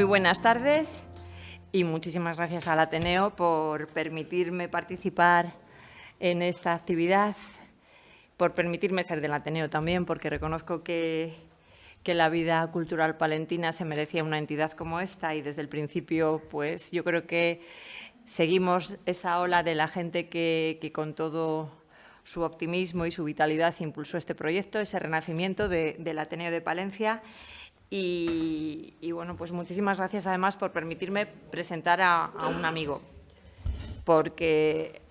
buenas tardes y muchísimas gracias al Ateneo por permitirme participar en esta actividad, por permitirme ser del Ateneo también, porque reconozco que la vida cultural palentina se merecía una entidad como esta y desde el principio pues yo creo que seguimos esa ola de la gente que con todo su optimismo y su vitalidad impulsó este proyecto, ese renacimiento del Ateneo de Palencia. Y bueno, pues muchísimas gracias además por permitirme presentar a un amigo, porque,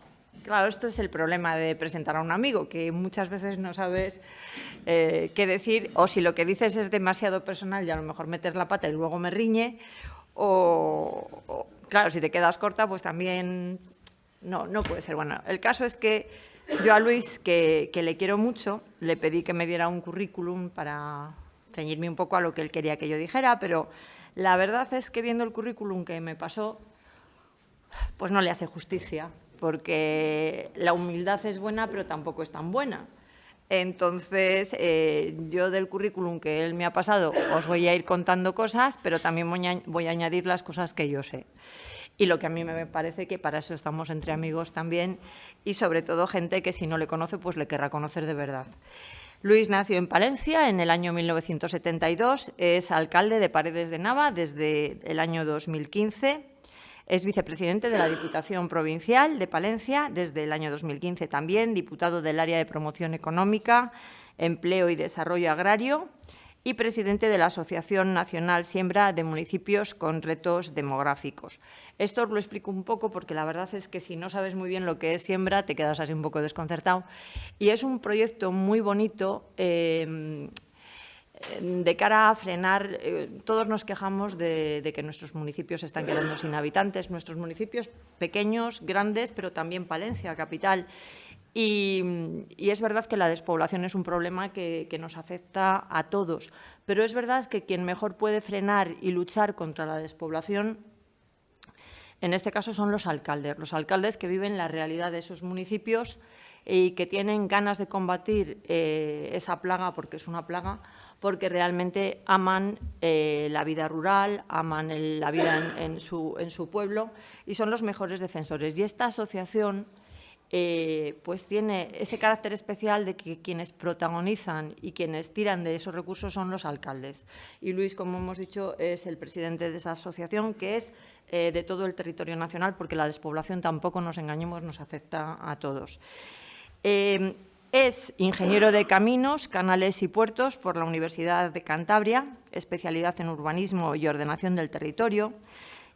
claro, esto es el problema de presentar a un amigo, que muchas veces no sabes qué decir, o si lo que dices es demasiado personal y a lo mejor metes la pata y luego me riñe, o claro, si te quedas corta, pues también no puede ser. Bueno, el caso es que yo a Luis, que le quiero mucho, le pedí que me diera un currículum para ceñirme un poco a lo que él quería que yo dijera, pero la verdad es que viendo el currículum que me pasó, pues no le hace justicia, porque la humildad es buena, pero tampoco es tan buena. Entonces, yo del currículum que él me ha pasado os voy a ir contando cosas, pero también voy a añadir las cosas que yo sé. Y lo que a mí me parece que para eso estamos entre amigos también y sobre todo gente que si no le conoce, pues le querrá conocer de verdad. Luis nació en Palencia en el año 1972, es alcalde de Paredes de Nava desde el año 2015, es vicepresidente de la Diputación Provincial de Palencia desde el año 2015 también, diputado del Área de Promoción Económica, Empleo y Desarrollo Agrario y presidente de la Asociación Nacional Siembra de Municipios con Retos Demográficos. Esto os lo explico un poco porque la verdad es que si no sabes muy bien lo que es siembra te quedas así un poco desconcertado. Y es un proyecto muy bonito de cara a frenar. Todos nos quejamos de que nuestros municipios se están quedando sin habitantes, nuestros municipios pequeños, grandes, pero también Palencia, capital. Y es verdad que la despoblación es un problema que nos afecta a todos, pero es verdad que quien mejor puede frenar y luchar contra la despoblación, en este caso son los alcaldes que viven la realidad de esos municipios y que tienen ganas de combatir esa plaga, porque es una plaga, porque realmente aman la vida rural, aman la vida en su pueblo y son los mejores defensores. Y esta asociación pues tiene ese carácter especial de que quienes protagonizan y quienes tiran de esos recursos son los alcaldes. Y Luis, como hemos dicho, es el presidente de esa asociación, que es de todo el territorio nacional, porque la despoblación, tampoco nos engañemos, nos afecta a todos. Es ingeniero de caminos, canales y puertos por la Universidad de Cantabria, especialidad en urbanismo y ordenación del territorio.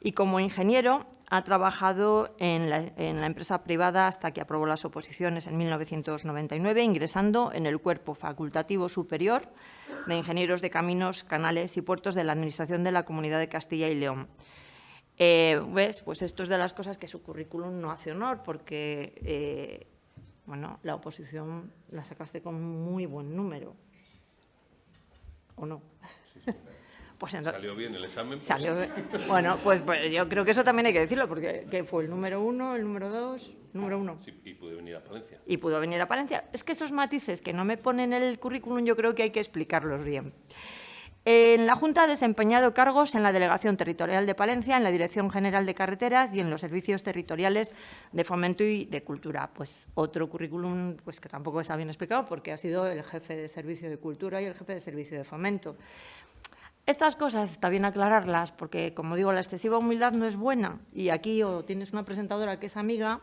Y como ingeniero ha trabajado en la empresa privada hasta que aprobó las oposiciones en 1999, ingresando en el Cuerpo Facultativo Superior de Ingenieros de Caminos, Canales y Puertos de la Administración de la Comunidad de Castilla y León. Pues esto es de las cosas que su currículum no hace honor, porque bueno, la oposición la sacaste con muy buen número, ¿o no? Sí, sí. Pues entonces, ¿salió bien el examen? Pues. Salió, bueno, pues yo creo que eso también hay que decirlo, porque que fue el número 1, el número 2, número 1. Sí, y pudo venir a Palencia. Y pudo venir a Palencia. Es que esos matices que no me ponen en el currículum yo creo que hay que explicarlos bien. En la Junta ha desempeñado cargos en la Delegación Territorial de Palencia, en la Dirección General de Carreteras y en los Servicios Territoriales de Fomento y de Cultura. Pues otro currículum pues que tampoco está bien explicado, porque ha sido el jefe de Servicio de Cultura y el jefe de Servicio de Fomento. Estas cosas está bien aclararlas porque, como digo, la excesiva humildad no es buena y aquí o tienes una presentadora que es amiga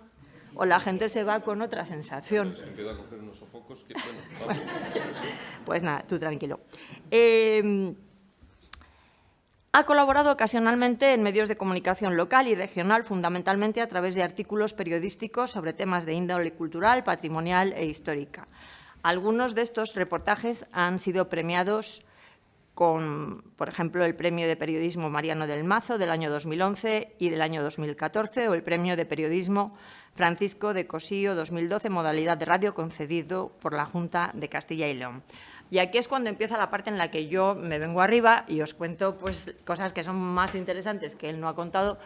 o la gente se va con otra sensación. Se empieza a coger unos sofocos que, bueno, sí. Pues nada, tú tranquilo. Ha colaborado ocasionalmente en medios de comunicación local y regional, fundamentalmente a través de artículos periodísticos sobre temas de índole cultural, patrimonial e histórica. Algunos de estos reportajes han sido premiados con, por ejemplo, el Premio de Periodismo Mariano del Mazo del año 2011 y del año 2014, o el Premio de Periodismo Francisco de Cosío 2012, modalidad de radio, concedido por la Junta de Castilla y León. Y aquí es cuando empieza la parte en la que yo me vengo arriba y os cuento pues, cosas que son más interesantes que él no ha contado,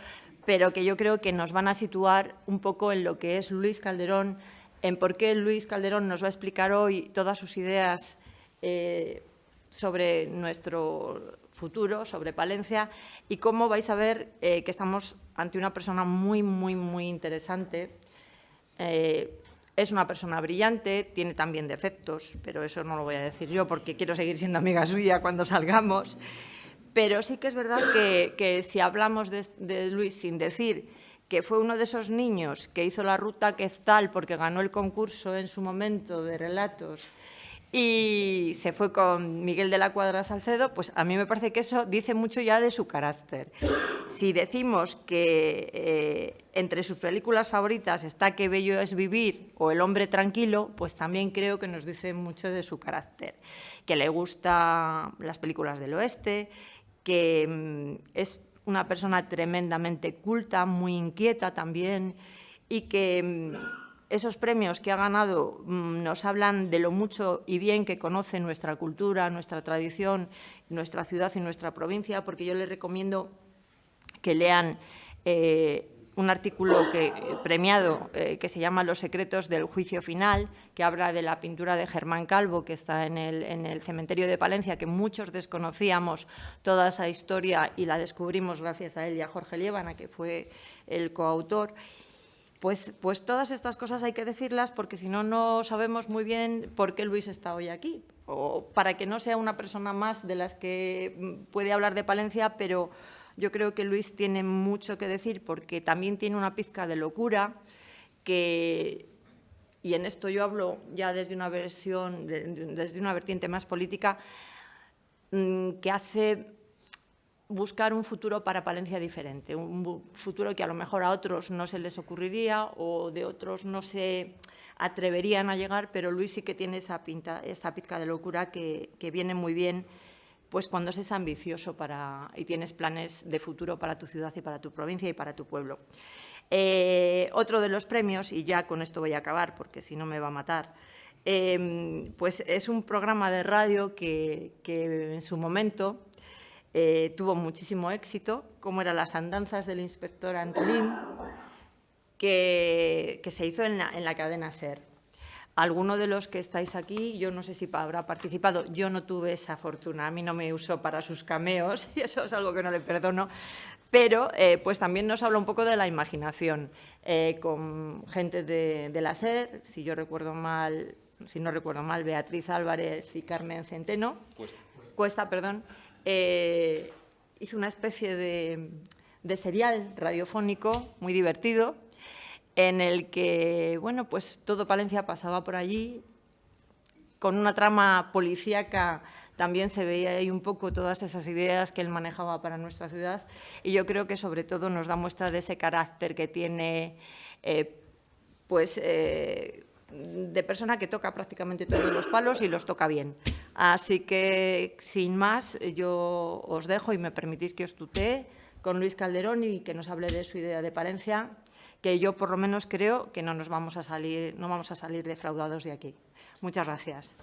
pero que yo creo que nos van a situar un poco en lo que es Luis Calderón, en por qué Luis Calderón nos va a explicar hoy todas sus ideas sobre nuestro futuro, sobre Palencia, y cómo vais a ver que estamos ante una persona muy, muy, muy interesante. Es una persona brillante, tiene también defectos, pero eso no lo voy a decir yo porque quiero seguir siendo amiga suya cuando salgamos. Pero sí que es verdad que si hablamos de Luis sin decir que fue uno de esos niños que hizo la ruta Quetzal porque ganó el concurso en su momento de relatos y se fue con Miguel de la Cuadra Salcedo, pues a mí me parece que eso dice mucho ya de su carácter. Si decimos que entre sus películas favoritas está Qué bello es vivir o El hombre tranquilo, pues también creo que nos dice mucho de su carácter. Que le gustan las películas del oeste, que es una persona tremendamente culta, muy inquieta también, y que esos premios que ha ganado nos hablan de lo mucho y bien que conoce nuestra cultura, nuestra tradición, nuestra ciudad y nuestra provincia, porque yo les recomiendo que lean un artículo premiado que se llama Los secretos del juicio final, que habla de la pintura de Germán Calvo, que está en el cementerio de Palencia, que muchos desconocíamos toda esa historia y la descubrimos gracias a él y a Jorge Liébana, que fue el coautor. Pues todas estas cosas hay que decirlas porque si no, no sabemos muy bien por qué Luis está hoy aquí, o para que no sea una persona más de las que puede hablar de Palencia, pero yo creo que Luis tiene mucho que decir porque también tiene una pizca de locura y en esto yo hablo ya desde una vertiente más política, que hace buscar un futuro para Palencia diferente, un futuro que a lo mejor a otros no se les ocurriría o de otros no se atreverían a llegar, pero Luis sí que tiene esa pizca de locura que viene muy bien pues cuando seas ambicioso y tienes planes de futuro para tu ciudad y para tu provincia y para tu pueblo. Otro de los premios, y ya con esto voy a acabar porque si no me va a matar, pues es un programa de radio que en su momento tuvo muchísimo éxito, como eran Las andanzas del inspector Antolín, que se hizo en la cadena SER. Alguno de los que estáis aquí, yo no sé si habrá participado, yo no tuve esa fortuna, a mí no me usó para sus cameos y eso es algo que no le perdono, pero pues también nos habla un poco de la imaginación, con gente de la SER, si no recuerdo mal, Beatriz Álvarez y Carmen Centeno, Cuesta, perdón. Hizo una especie de serial radiofónico muy divertido en el que, bueno, pues todo Palencia pasaba por allí, con una trama policíaca también se veía ahí un poco todas esas ideas que él manejaba para nuestra ciudad y yo creo que sobre todo nos da muestra de ese carácter que tiene, de persona que toca prácticamente todos los palos y los toca bien. Así que, sin más, yo os dejo y me permitís que os tutee con Luis Calderón y que nos hable de su idea de Palencia, que yo por lo menos creo que no vamos a salir defraudados de aquí. Muchas gracias.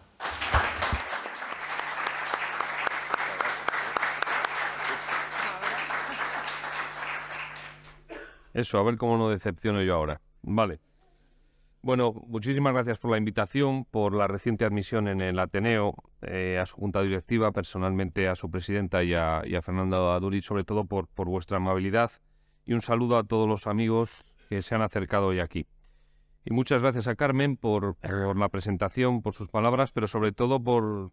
Eso, a ver cómo no decepciono yo ahora. Vale. Bueno, muchísimas gracias por la invitación, por la reciente admisión en el Ateneo, a su junta directiva, personalmente a su presidenta y a Fernando Aduriz, sobre todo por vuestra amabilidad, y un saludo a todos los amigos que se han acercado hoy aquí. Y muchas gracias a Carmen por la presentación, por sus palabras, pero sobre todo por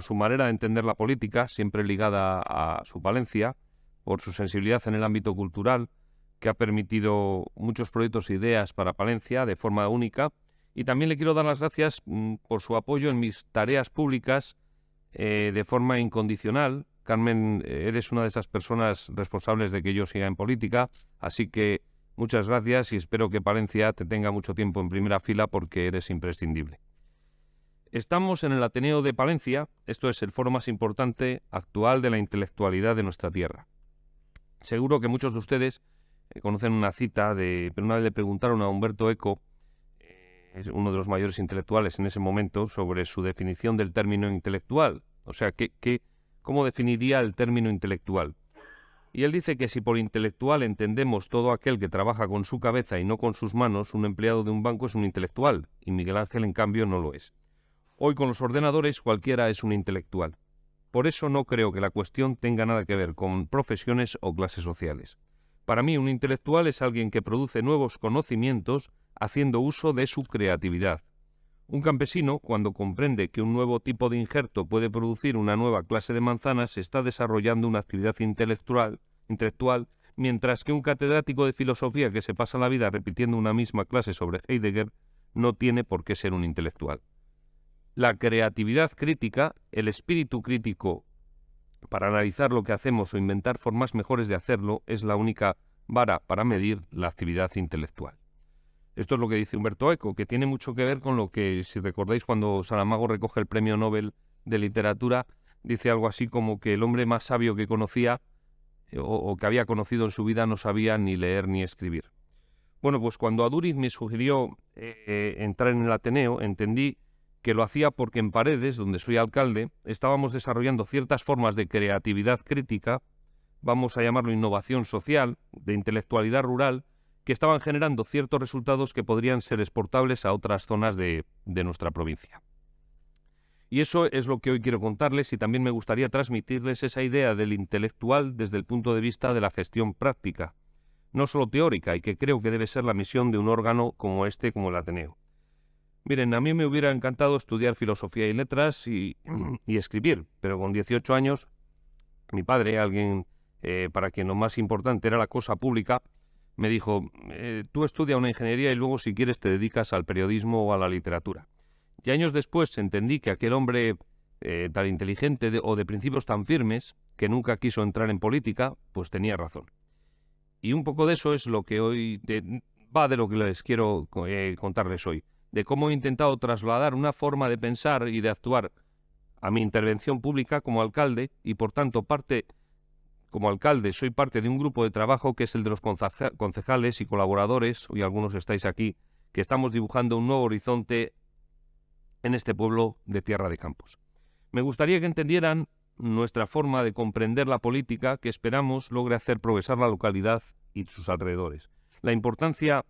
su manera de entender la política, siempre ligada a su Palencia, por su sensibilidad en el ámbito cultural, que ha permitido muchos proyectos e ideas para Palencia de forma única. Y también le quiero dar las gracias por su apoyo en mis tareas públicas de forma incondicional. Carmen, eres una de esas personas responsables de que yo siga en política, así que muchas gracias y espero que Palencia te tenga mucho tiempo en primera fila porque eres imprescindible. Estamos en el Ateneo de Palencia, esto es el foro más importante actual de la intelectualidad de nuestra tierra. Seguro que muchos de ustedes conocen una cita, pero una vez le preguntaron a Humberto Eco, uno de los mayores intelectuales en ese momento, sobre su definición del término intelectual. O sea, ¿cómo definiría el término intelectual? Y él dice que si por intelectual entendemos todo aquel que trabaja con su cabeza y no con sus manos, un empleado de un banco es un intelectual, y Miguel Ángel, en cambio, no lo es. Hoy con los ordenadores cualquiera es un intelectual. Por eso no creo que la cuestión tenga nada que ver con profesiones o clases sociales. Para mí un intelectual es alguien que produce nuevos conocimientos haciendo uso de su creatividad. Un campesino, cuando comprende que un nuevo tipo de injerto puede producir una nueva clase de manzanas, está desarrollando una actividad intelectual, mientras que un catedrático de filosofía que se pasa la vida repitiendo una misma clase sobre Heidegger no tiene por qué ser un intelectual. La creatividad crítica, el espíritu crítico para analizar lo que hacemos o inventar formas mejores de hacerlo, es la única vara para medir la actividad intelectual. Esto es lo que dice Umberto Eco, que tiene mucho que ver con lo que, si recordáis, cuando Saramago recoge el Premio Nobel de Literatura, dice algo así como que el hombre más sabio que conocía o que había conocido en su vida no sabía ni leer ni escribir. Bueno, pues cuando Aduriz me sugirió entrar en el Ateneo, entendí que lo hacía porque en Paredes, donde soy alcalde, estábamos desarrollando ciertas formas de creatividad crítica, vamos a llamarlo innovación social, de intelectualidad rural, que estaban generando ciertos resultados que podrían ser exportables a otras zonas de nuestra provincia. Y eso es lo que hoy quiero contarles, y también me gustaría transmitirles esa idea del intelectual desde el punto de vista de la gestión práctica, no solo teórica, y que creo que debe ser la misión de un órgano como este, como el Ateneo. Miren, a mí me hubiera encantado estudiar filosofía y letras y escribir, pero con 18 años, mi padre, alguien para quien lo más importante era la cosa pública, me dijo, tú estudia una ingeniería y luego si quieres te dedicas al periodismo o a la literatura. Y años después entendí que aquel hombre tan inteligente o de principios tan firmes, que nunca quiso entrar en política, pues tenía razón. Y un poco de eso es lo que hoy va de lo que les quiero contarles hoy, de cómo he intentado trasladar una forma de pensar y de actuar a mi intervención pública como alcalde, y por tanto como alcalde soy parte de un grupo de trabajo que es el de los concejales y colaboradores, hoy algunos estáis aquí, que estamos dibujando un nuevo horizonte en este pueblo de Tierra de Campos. Me gustaría que entendieran nuestra forma de comprender la política, que esperamos logre hacer progresar la localidad y sus alrededores. La importancia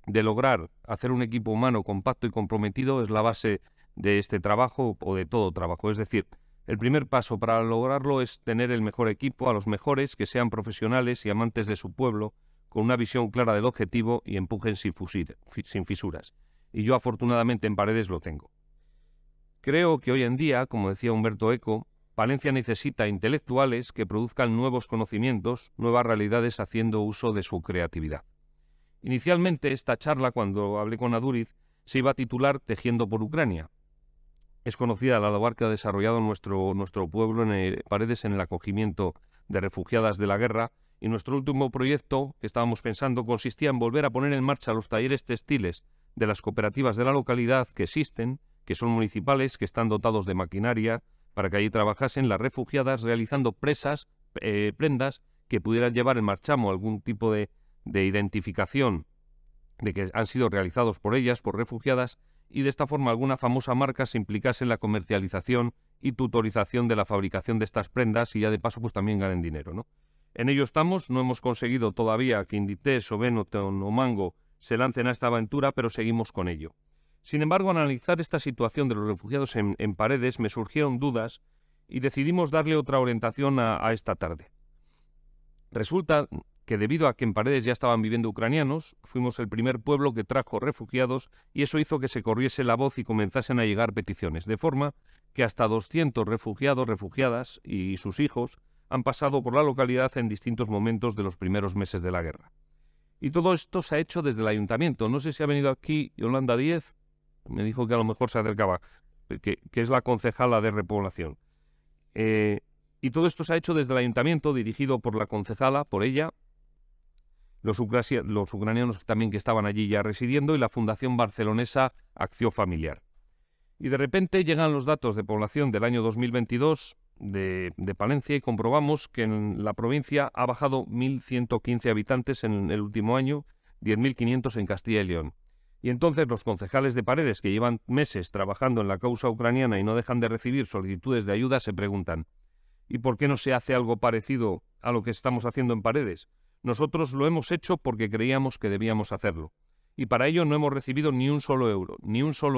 de lograr hacer un equipo humano compacto y comprometido es la base de este trabajo o de todo trabajo. Es decir, el primer paso para lograrlo es tener el mejor equipo, a los mejores, que sean profesionales y amantes de su pueblo, con una visión clara del objetivo y empujen sin fisuras. Y yo afortunadamente en Paredes lo tengo. Creo que hoy en día, como decía Umberto Eco, Palencia necesita intelectuales que produzcan nuevos conocimientos, nuevas realidades haciendo uso de su creatividad. Inicialmente esta charla, cuando hablé con Aduriz, se iba a titular Tejiendo por Ucrania. Es conocida la labor que ha desarrollado nuestro pueblo en Paredes en el acogimiento de refugiadas de la guerra, y nuestro último proyecto que estábamos pensando consistía en volver a poner en marcha los talleres textiles de las cooperativas de la localidad que existen, que son municipales, que están dotados de maquinaria, para que allí trabajasen las refugiadas realizando prendas que pudieran llevar el marchamo, algún tipo de identificación de que han sido realizados por ellas, por refugiadas, y de esta forma alguna famosa marca se implicase en la comercialización y tutorización de la fabricación de estas prendas, y ya de paso pues también ganen dinero, ¿no? En ello estamos, no hemos conseguido todavía que Inditex o Benetton o Mango se lancen a esta aventura, pero seguimos con ello. Sin embargo, al analizar esta situación de los refugiados en Paredes me surgieron dudas y decidimos darle otra orientación a esta tarde. Resulta que debido a que en Paredes ya estaban viviendo ucranianos, fuimos el primer pueblo que trajo refugiados, y eso hizo que se corriese la voz y comenzasen a llegar peticiones, de forma que hasta 200 refugiados, refugiadas y sus hijos han pasado por la localidad en distintos momentos de los primeros meses de la guerra. Y todo esto se ha hecho desde el ayuntamiento. No sé si ha venido aquí Yolanda Díez, me dijo que a lo mejor se acercaba, que es la concejala de repoblación. Y todo esto se ha hecho desde el ayuntamiento, dirigido por la concejala, por ella, los ucranianos también que estaban allí ya residiendo, y la Fundación Barcelonesa Acción Familiar. Y de repente llegan los datos de población del año 2022 de Palencia, y comprobamos que en la provincia ha bajado 1.115 habitantes en el último año, 10.500 en Castilla y León. Y entonces los concejales de Paredes, que llevan meses trabajando en la causa ucraniana y no dejan de recibir solicitudes de ayuda, se preguntan: ¿y por qué no se hace algo parecido a lo que estamos haciendo en Paredes? Nosotros lo hemos hecho porque creíamos que debíamos hacerlo. Y para ello no hemos recibido ni un solo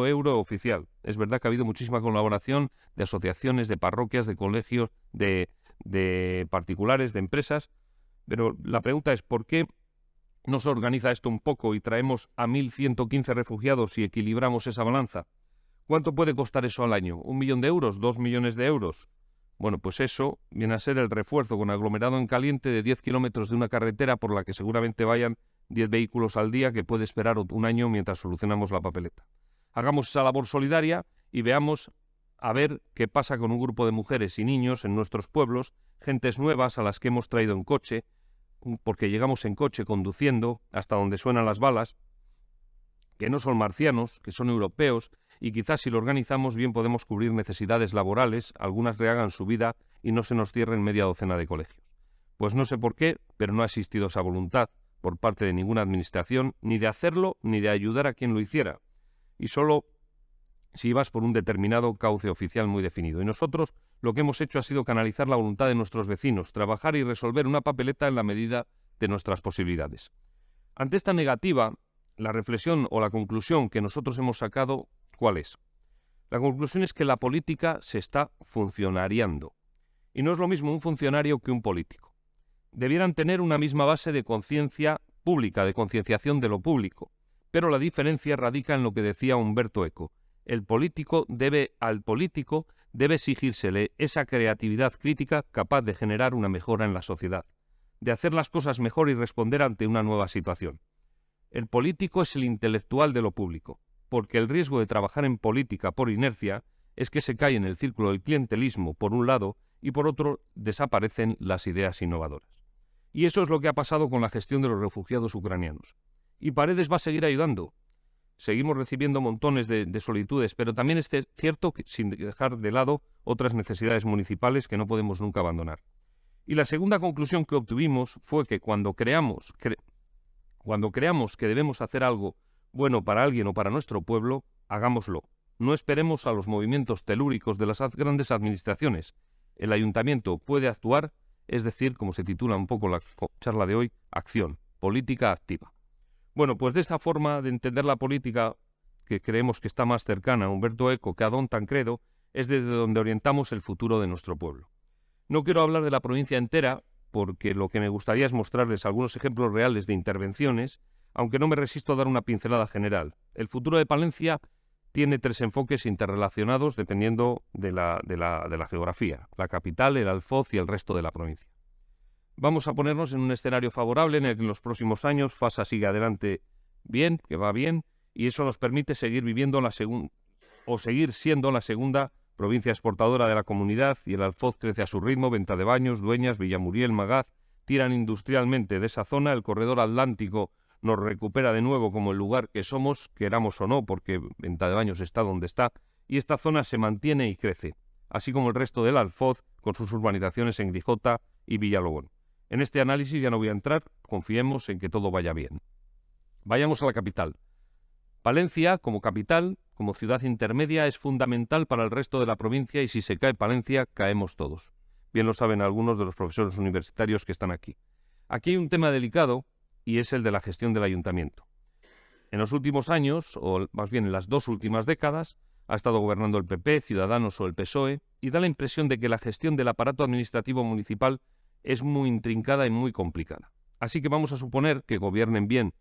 euro oficial. Es verdad que ha habido muchísima colaboración de asociaciones, de parroquias, de colegios, de particulares, de empresas, pero la pregunta es ¿por qué no se organiza esto un poco y traemos a 1.115 refugiados y equilibramos esa balanza? ¿Cuánto puede costar eso al año? ¿1 millón de euros? ¿2 millones de euros? Bueno, pues eso viene a ser el refuerzo con aglomerado en caliente de 10 kilómetros de una carretera por la que seguramente vayan 10 vehículos al día que puede esperar un año mientras solucionamos la papeleta. Hagamos esa labor solidaria y veamos a ver qué pasa con un grupo de mujeres y niños en nuestros pueblos, gentes nuevas a las que hemos traído en coche, porque llegamos en coche conduciendo hasta donde suenan las balas, que no son marcianos, que son europeos, y quizás si lo organizamos bien podemos cubrir necesidades laborales, algunas rehagan su vida y no se nos cierren media docena de colegios. Pues no sé por qué, pero no ha existido esa voluntad por parte de ninguna administración, ni de hacerlo, ni de ayudar a quien lo hiciera. Y solo si vas por un determinado cauce oficial muy definido. Y nosotros lo que hemos hecho ha sido canalizar la voluntad de nuestros vecinos, trabajar y resolver una papeleta en la medida de nuestras posibilidades. Ante esta negativa, la reflexión o la conclusión que nosotros hemos sacado, ¿cuál es? La conclusión es que la política se está funcionariando. Y no es lo mismo un funcionario que un político. Debieran tener una misma base de conciencia pública, de concienciación de lo público. Pero la diferencia radica en lo que decía Umberto Eco. Al político debe exigírsele esa creatividad crítica capaz de generar una mejora en la sociedad, de hacer las cosas mejor y responder ante una nueva situación. El político es el intelectual de lo público, porque el riesgo de trabajar en política por inercia es que se cae en el círculo del clientelismo por un lado y por otro desaparecen las ideas innovadoras. Y eso es lo que ha pasado con la gestión de los refugiados ucranianos. Y Paredes va a seguir ayudando. Seguimos recibiendo montones de solicitudes, pero también es cierto que sin dejar de lado otras necesidades municipales que no podemos nunca abandonar. Y la segunda conclusión que obtuvimos fue que cuando creamos que debemos hacer algo bueno para alguien o para nuestro pueblo, hagámoslo. No esperemos a los movimientos telúricos de las grandes administraciones. El ayuntamiento puede actuar, es decir, como se titula un poco la charla de hoy, acción, política activa. Bueno, pues de esta forma de entender la política, que creemos que está más cercana a Umberto Eco que a Don Tancredo, es desde donde orientamos el futuro de nuestro pueblo. No quiero hablar de la provincia entera, porque lo que me gustaría es mostrarles algunos ejemplos reales de intervenciones, aunque no me resisto a dar una pincelada general. El futuro de Palencia tiene 3 enfoques interrelacionados dependiendo de la geografía, la capital, el Alfoz y el resto de la provincia. Vamos a ponernos en un escenario favorable en el que en los próximos años Fasa sigue adelante bien, que va bien, y eso nos permite seguir viviendo seguir siendo la segunda provincia exportadora de la comunidad, y el Alfoz crece a su ritmo. Ventadebaños, Dueñas, Villamuriel, Magaz tiran industrialmente de esa zona. El corredor atlántico nos recupera de nuevo como el lugar que somos, queramos o no, porque Ventadebaños está donde está, y esta zona se mantiene y crece, así como el resto del Alfoz con sus urbanizaciones en Grijota y Villalobón. En este análisis ya no voy a entrar, confiemos en que todo vaya bien. Vayamos a la capital. Palencia, como capital, como ciudad intermedia, es fundamental para el resto de la provincia y si se cae Palencia, caemos todos. Bien lo saben algunos de los profesores universitarios que están aquí. Aquí hay un tema delicado y es el de la gestión del ayuntamiento. En los últimos años, o más bien en las 2 últimas décadas, ha estado gobernando el PP, Ciudadanos o el PSOE, y da la impresión de que la gestión del aparato administrativo municipal es muy intrincada y muy complicada. Así que vamos a suponer que gobiernen bien,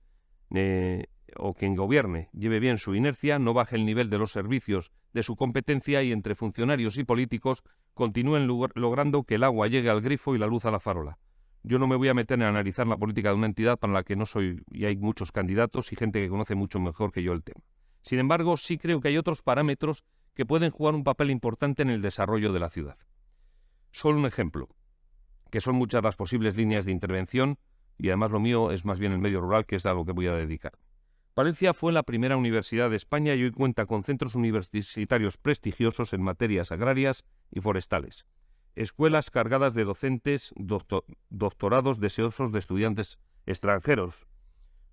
o quien gobierne lleve bien su inercia, no baje el nivel de los servicios de su competencia y entre funcionarios y políticos continúen logrando que el agua llegue al grifo y la luz a la farola. Yo no me voy a meter en analizar la política de una entidad para la que no soy, y hay muchos candidatos y gente que conoce mucho mejor que yo el tema. Sin embargo, sí creo que hay otros parámetros que pueden jugar un papel importante en el desarrollo de la ciudad. Solo un ejemplo, que son muchas las posibles líneas de intervención, y además lo mío es más bien el medio rural, que es a lo que voy a dedicar. Palencia fue la primera universidad de España y hoy cuenta con centros universitarios prestigiosos en materias agrarias y forestales. Escuelas cargadas de docentes, doctorados deseosos de estudiantes extranjeros.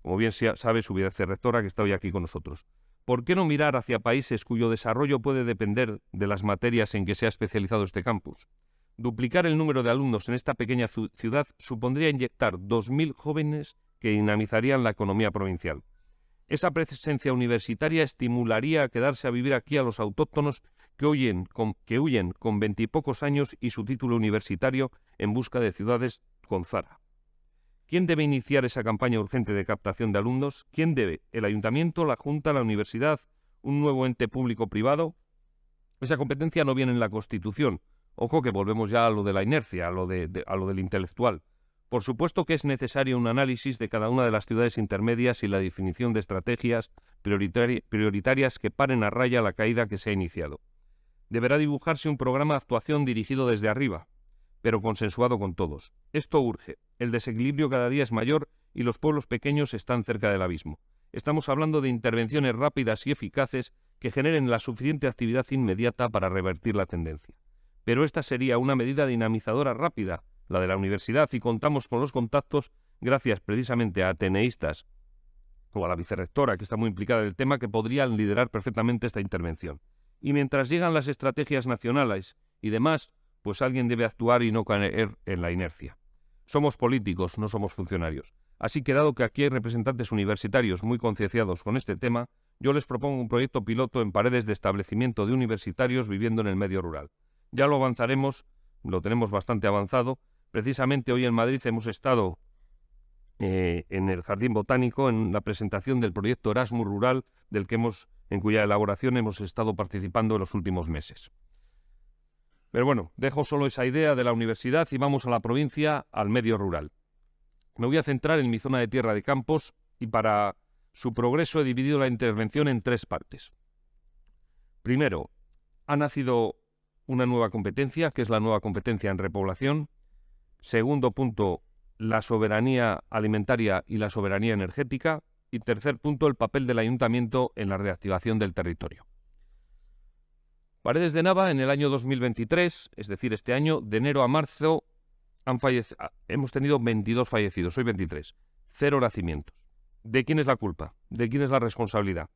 Como bien sabe su vicerrectora, que está hoy aquí con nosotros. ¿Por qué no mirar hacia países cuyo desarrollo puede depender de las materias en que se ha especializado este campus? Duplicar el número de alumnos en esta pequeña ciudad supondría inyectar 2.000 jóvenes que dinamizarían la economía provincial. Esa presencia universitaria estimularía a quedarse a vivir aquí a los autóctonos que huyen con 20 y pocos años y su título universitario en busca de ciudades con Zara. ¿Quién debe iniciar esa campaña urgente de captación de alumnos? ¿Quién debe? ¿El ayuntamiento, la Junta, la universidad, un nuevo ente público-privado? Esa competencia no viene en la Constitución. Ojo que volvemos ya a lo de la inercia, a lo del intelectual. Por supuesto que es necesario un análisis de cada una de las ciudades intermedias y la definición de estrategias prioritarias que paren a raya la caída que se ha iniciado. Deberá dibujarse un programa de actuación dirigido desde arriba, pero consensuado con todos. Esto urge. El desequilibrio cada día es mayor y los pueblos pequeños están cerca del abismo. Estamos hablando de intervenciones rápidas y eficaces que generen la suficiente actividad inmediata para revertir la tendencia. Pero esta sería una medida dinamizadora rápida, la de la universidad, y contamos con los contactos gracias precisamente a ateneístas o a la vicerrectora, que está muy implicada en el tema, que podrían liderar perfectamente esta intervención. Y mientras llegan las estrategias nacionales y demás, pues alguien debe actuar y no caer en la inercia. Somos políticos, no somos funcionarios. Así que dado que aquí hay representantes universitarios muy concienciados con este tema, yo les propongo un proyecto piloto en Paredes de establecimiento de universitarios viviendo en el medio rural. Ya lo avanzaremos, lo tenemos bastante avanzado. Precisamente hoy en Madrid hemos estado en el Jardín Botánico en la presentación del proyecto Erasmus Rural, en cuya elaboración hemos estado participando en los últimos meses. Pero bueno, dejo solo esa idea de la universidad y vamos a la provincia, al medio rural. Me voy a centrar en mi zona de Tierra de Campos y para su progreso he dividido la intervención en 3 partes. Primero, ha nacido una nueva competencia, que es la nueva competencia en repoblación. Segundo punto, la soberanía alimentaria y la soberanía energética. Y tercer punto, el papel del ayuntamiento en la reactivación del territorio. Paredes de Nava, en el año 2023, es decir, este año, de enero a marzo, hemos tenido 22 fallecidos, hoy 23, 0 nacimientos. ¿De quién es la culpa? ¿De quién es la responsabilidad?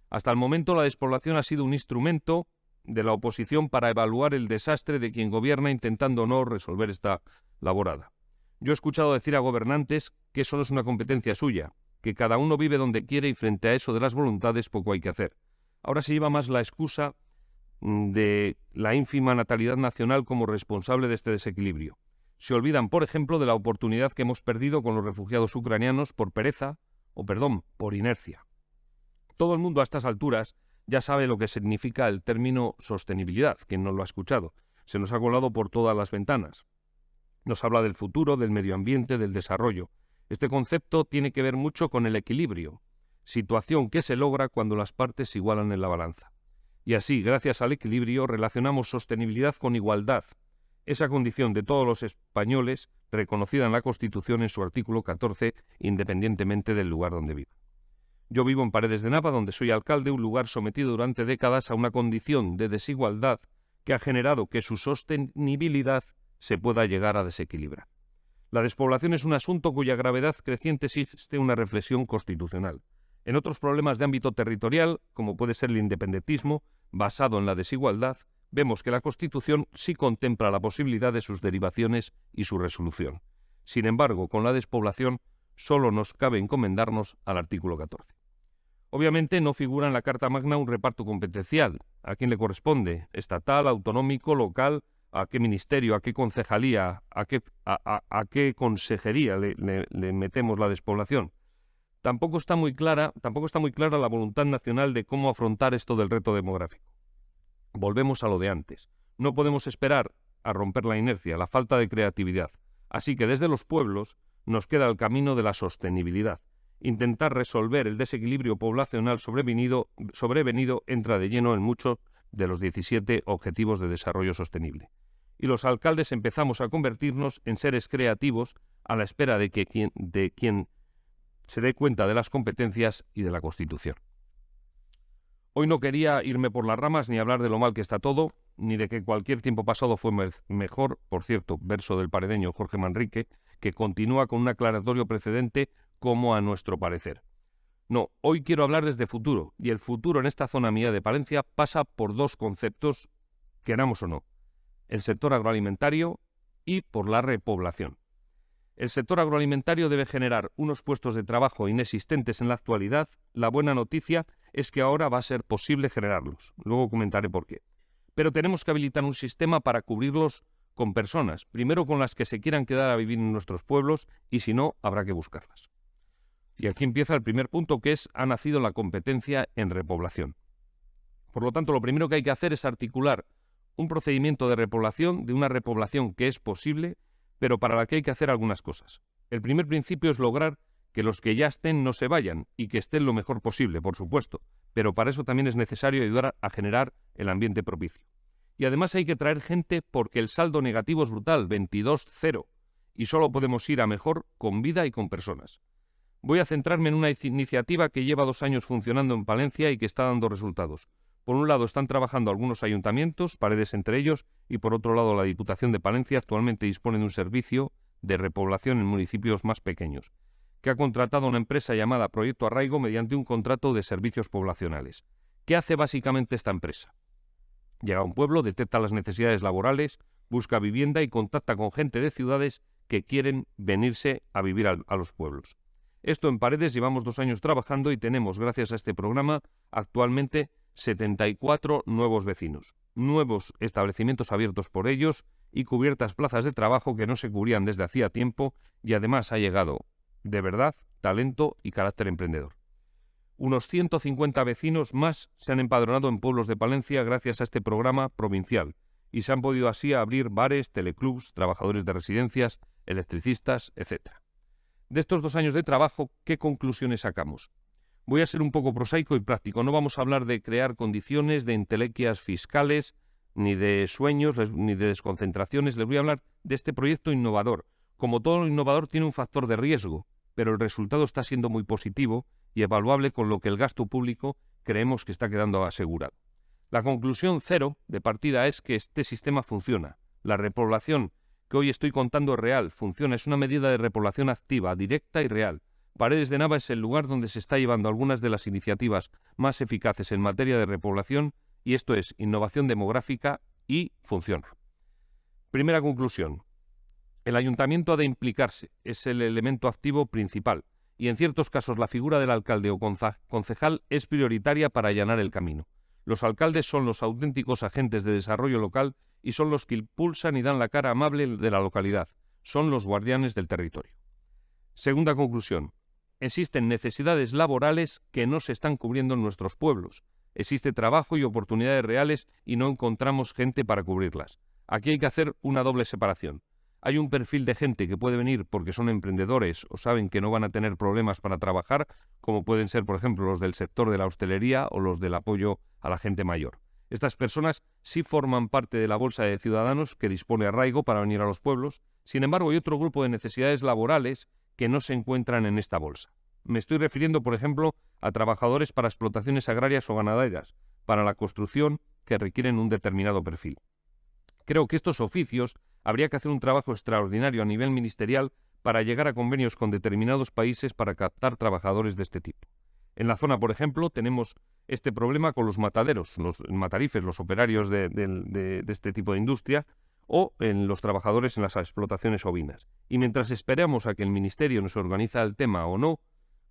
Hasta el momento la despoblación ha sido un instrumento de la oposición para evaluar el desastre de quien gobierna intentando no resolver esta laborada. Yo he escuchado decir a gobernantes que eso no es una competencia suya, que cada uno vive donde quiere y frente a eso de las voluntades poco hay que hacer. Ahora se lleva más la excusa de la ínfima natalidad nacional como responsable de este desequilibrio. Se olvidan, por ejemplo, de la oportunidad que hemos perdido con los refugiados ucranianos por pereza, por inercia. Todo el mundo a estas alturas ya sabe lo que significa el término sostenibilidad, quien no lo ha escuchado. Se nos ha colado por todas las ventanas. Nos habla del futuro, del medio ambiente, del desarrollo. Este concepto tiene que ver mucho con el equilibrio, situación que se logra cuando las partes se igualan en la balanza. Y así, gracias al equilibrio, relacionamos sostenibilidad con igualdad, esa condición de todos los españoles reconocida en la Constitución en su artículo 14, independientemente del lugar donde viva. Yo vivo en Paredes de Nava, donde soy alcalde, un lugar sometido durante décadas a una condición de desigualdad que ha generado que su sostenibilidad se pueda llegar a desequilibrar. La despoblación es un asunto cuya gravedad creciente exige una reflexión constitucional. En otros problemas de ámbito territorial, como puede ser el independentismo, basado en la desigualdad, vemos que la Constitución sí contempla la posibilidad de sus derivaciones y su resolución. Sin embargo, con la despoblación solo nos cabe encomendarnos al artículo 14. Obviamente no figura en la Carta Magna un reparto competencial. ¿A quién le corresponde? ¿Estatal, autonómico, local? ¿A qué ministerio? ¿A qué concejalía? ¿A qué consejería le metemos la despoblación? Tampoco está muy clara la voluntad nacional de cómo afrontar esto del reto demográfico. Volvemos a lo de antes. No podemos esperar a romper la inercia, la falta de creatividad. Así que desde los pueblos nos queda el camino de la sostenibilidad. Intentar resolver el desequilibrio poblacional sobrevenido entra de lleno en muchos de los 17 Objetivos de Desarrollo Sostenible. Y los alcaldes empezamos a convertirnos en seres creativos a la espera de quien se dé cuenta de las competencias y de la Constitución. Hoy no quería irme por las ramas ni hablar de lo mal que está todo, ni de que cualquier tiempo pasado fue mejor, por cierto, verso del paredeño Jorge Manrique, que continúa con un aclaratorio precedente como a nuestro parecer. No, hoy quiero hablar desde futuro, y el futuro en esta zona mía de Palencia pasa por 2 conceptos, queramos o no: el sector agroalimentario y por la repoblación. El sector agroalimentario debe generar unos puestos de trabajo inexistentes en la actualidad. La buena noticia es que ahora va a ser posible generarlos. Luego comentaré por qué. Pero tenemos que habilitar un sistema para cubrirlos con personas, primero con las que se quieran quedar a vivir en nuestros pueblos y si no, habrá que buscarlas. Y aquí empieza el primer punto, que es: ha nacido la competencia en repoblación. Por lo tanto, lo primero que hay que hacer es articular un procedimiento de repoblación, de una repoblación que es posible, pero para la que hay que hacer algunas cosas. El primer principio es lograr que los que ya estén no se vayan y que estén lo mejor posible, por supuesto, pero para eso también es necesario ayudar a generar el ambiente propicio. Y además hay que traer gente porque el saldo negativo es brutal, 22-0, y solo podemos ir a mejor con vida y con personas. Voy a centrarme en una iniciativa que lleva 2 años funcionando en Palencia y que está dando resultados. Por un lado están trabajando algunos ayuntamientos, Paredes entre ellos, y por otro lado la Diputación de Palencia actualmente dispone de un servicio de repoblación en municipios más pequeños, que ha contratado a una empresa llamada Proyecto Arraigo mediante un contrato de servicios poblacionales. ¿Qué hace básicamente esta empresa? Llega a un pueblo, detecta las necesidades laborales, busca vivienda y contacta con gente de ciudades que quieren venirse a vivir a los pueblos. Esto en Paredes llevamos 2 años trabajando y tenemos, gracias a este programa, actualmente 74 nuevos vecinos, nuevos establecimientos abiertos por ellos y cubiertas plazas de trabajo que no se cubrían desde hacía tiempo, y además ha llegado, de verdad, talento y carácter emprendedor. Unos 150 vecinos más se han empadronado en pueblos de Palencia gracias a este programa provincial y se han podido así abrir bares, teleclubs, trabajadores de residencias, electricistas, etc. De estos 2 años de trabajo, ¿qué conclusiones sacamos? Voy a ser un poco prosaico y práctico. No vamos a hablar de crear condiciones, de entelequias fiscales, ni de sueños, ni de desconcentraciones. Les voy a hablar de este proyecto innovador. Como todo lo innovador tiene un factor de riesgo, pero el resultado está siendo muy positivo y evaluable, con lo que el gasto público creemos que está quedando asegurado. La conclusión cero de partida es que este sistema funciona. La repoblación que hoy estoy contando es real, funciona, es una medida de repoblación activa, directa y real. Paredes de Nava es el lugar donde se está llevando algunas de las iniciativas más eficaces en materia de repoblación, y esto es innovación demográfica y funciona. Primera conclusión. El ayuntamiento ha de implicarse, es el elemento activo principal, y en ciertos casos la figura del alcalde o concejal es prioritaria para allanar el camino. Los alcaldes son los auténticos agentes de desarrollo local y son los que impulsan y dan la cara amable de la localidad. Son los guardianes del territorio. Segunda conclusión. Existen necesidades laborales que no se están cubriendo en nuestros pueblos. Existe trabajo y oportunidades reales y no encontramos gente para cubrirlas. Aquí hay que hacer una doble separación. Hay un perfil de gente que puede venir porque son emprendedores o saben que no van a tener problemas para trabajar, como pueden ser, por ejemplo, los del sector de la hostelería o los del apoyo a la gente mayor. Estas personas sí forman parte de la bolsa de ciudadanos que dispone Arraigo para venir a los pueblos. Sin embargo, hay otro grupo de necesidades laborales que no se encuentran en esta bolsa. Me estoy refiriendo, por ejemplo, a trabajadores para explotaciones agrarias o ganaderas, para la construcción, que requieren un determinado perfil. Creo que estos oficios habría que hacer un trabajo extraordinario a nivel ministerial para llegar a convenios con determinados países para captar trabajadores de este tipo. En la zona, por ejemplo, tenemos este problema con los mataderos, los matarifes, los operarios de este tipo de industria, o en los trabajadores en las explotaciones ovinas. Y mientras esperamos a que el Ministerio nos organiza el tema o no,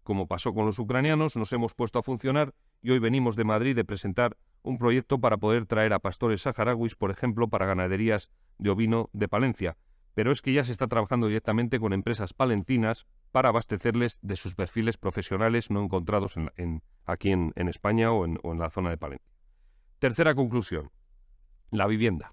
como pasó con los ucranianos, nos hemos puesto a funcionar y hoy venimos de Madrid de presentar un proyecto para poder traer a pastores saharauis, por ejemplo, para ganaderías de ovino de Palencia. Pero es que ya se está trabajando directamente con empresas palentinas para abastecerles de sus perfiles profesionales no encontrados aquí en España o en la zona de Palencia. Tercera conclusión. La vivienda.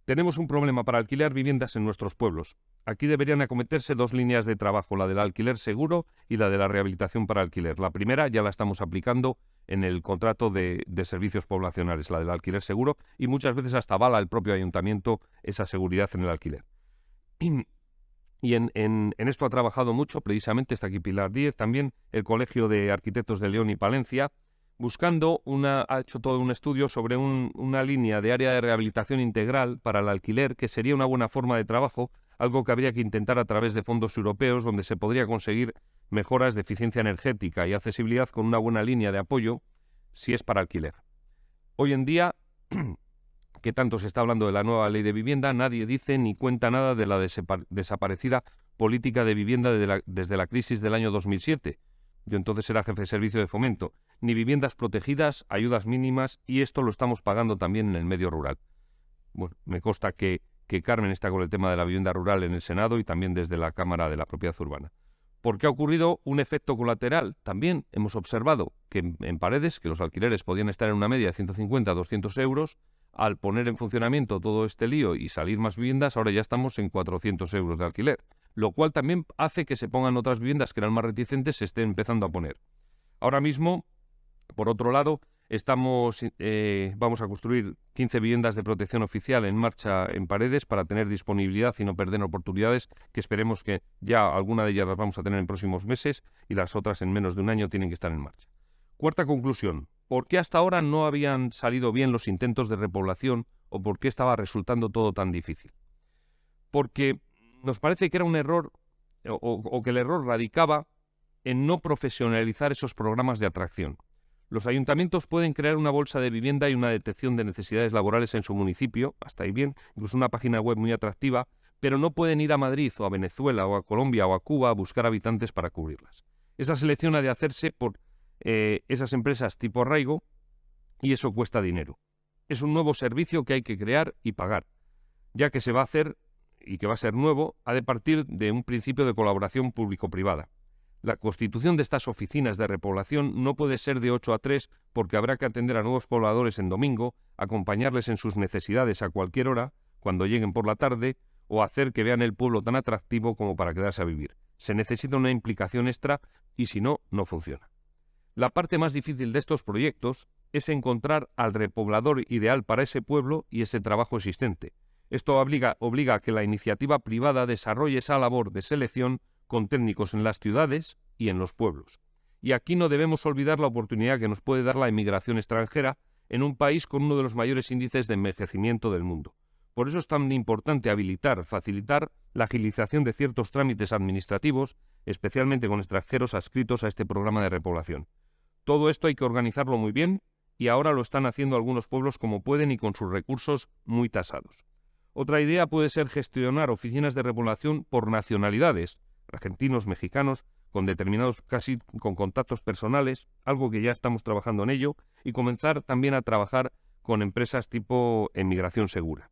Tenemos un problema para alquilar viviendas en nuestros pueblos. Aquí deberían acometerse 2 líneas de trabajo, la del alquiler seguro y la de la rehabilitación para alquiler. La primera ya la estamos aplicando en el contrato de servicios poblacionales, la del alquiler seguro, y muchas veces hasta avala el propio ayuntamiento esa seguridad en el alquiler. Y en esto ha trabajado mucho, precisamente, está aquí Pilar Díez, también el Colegio de Arquitectos de León y Palencia, buscando ha hecho todo un estudio sobre una línea de área de rehabilitación integral para el alquiler, que sería una buena forma de trabajo, algo que habría que intentar a través de fondos europeos, donde se podría conseguir mejoras de eficiencia energética y accesibilidad con una buena línea de apoyo, si es para alquiler. Hoy en día que tanto se está hablando de la nueva ley de vivienda, nadie dice ni cuenta nada de la desaparecida política de vivienda desde la crisis del año 2007. Yo entonces era jefe de servicio de fomento. Ni viviendas protegidas, ayudas mínimas, y esto lo estamos pagando también en el medio rural. Bueno, me consta que Carmen está con el tema de la vivienda rural en el Senado y también desde la Cámara de la Propiedad Urbana. Porque ha ocurrido un efecto colateral. También hemos observado que en Paredes, que los alquileres podían estar en una media de 150 a 200 euros, al poner en funcionamiento todo este lío y salir más viviendas, ahora ya estamos en 400 euros de alquiler, lo cual también hace que se pongan otras viviendas que eran más reticentes, se estén empezando a poner. Ahora mismo, por otro lado, vamos a construir 15 viviendas de protección oficial en marcha en Paredes para tener disponibilidad y no perder oportunidades, que esperemos que ya alguna de ellas las vamos a tener en próximos meses y las otras en menos de un año tienen que estar en marcha. Cuarta conclusión. ¿Por qué hasta ahora no habían salido bien los intentos de repoblación o por qué estaba resultando todo tan difícil? Porque nos parece que era un error o que el error radicaba en no profesionalizar esos programas de atracción. Los ayuntamientos pueden crear una bolsa de vivienda y una detección de necesidades laborales en su municipio, hasta ahí bien, incluso una página web muy atractiva, pero no pueden ir a Madrid o a Venezuela o a Colombia o a Cuba a buscar habitantes para cubrirlas. Esa selección ha de hacerse por esas empresas tipo arraigo y eso cuesta dinero. Es un nuevo servicio que hay que crear y pagar, ya que se va a hacer y que va a ser nuevo, ha de partir de un principio de colaboración público-privada. La constitución de estas oficinas de repoblación no puede ser de 8 a 3 porque habrá que atender a nuevos pobladores en domingo, acompañarles en sus necesidades a cualquier hora, cuando lleguen por la tarde, o hacer que vean el pueblo tan atractivo como para quedarse a vivir. Se necesita una implicación extra y si no, no funciona. La parte más difícil de estos proyectos es encontrar al repoblador ideal para ese pueblo y ese trabajo existente. Esto obliga a que la iniciativa privada desarrolle esa labor de selección con técnicos en las ciudades y en los pueblos. Y aquí no debemos olvidar la oportunidad que nos puede dar la inmigración extranjera en un país con uno de los mayores índices de envejecimiento del mundo. Por eso es tan importante facilitar la agilización de ciertos trámites administrativos, especialmente con extranjeros adscritos a este programa de repoblación. Todo esto hay que organizarlo muy bien y ahora lo están haciendo algunos pueblos como pueden y con sus recursos muy tasados. Otra idea puede ser gestionar oficinas de repoblación por nacionalidades, argentinos, mexicanos, con determinados casi con contactos personales, algo que ya estamos trabajando en ello, y comenzar también a trabajar con empresas tipo emigración segura.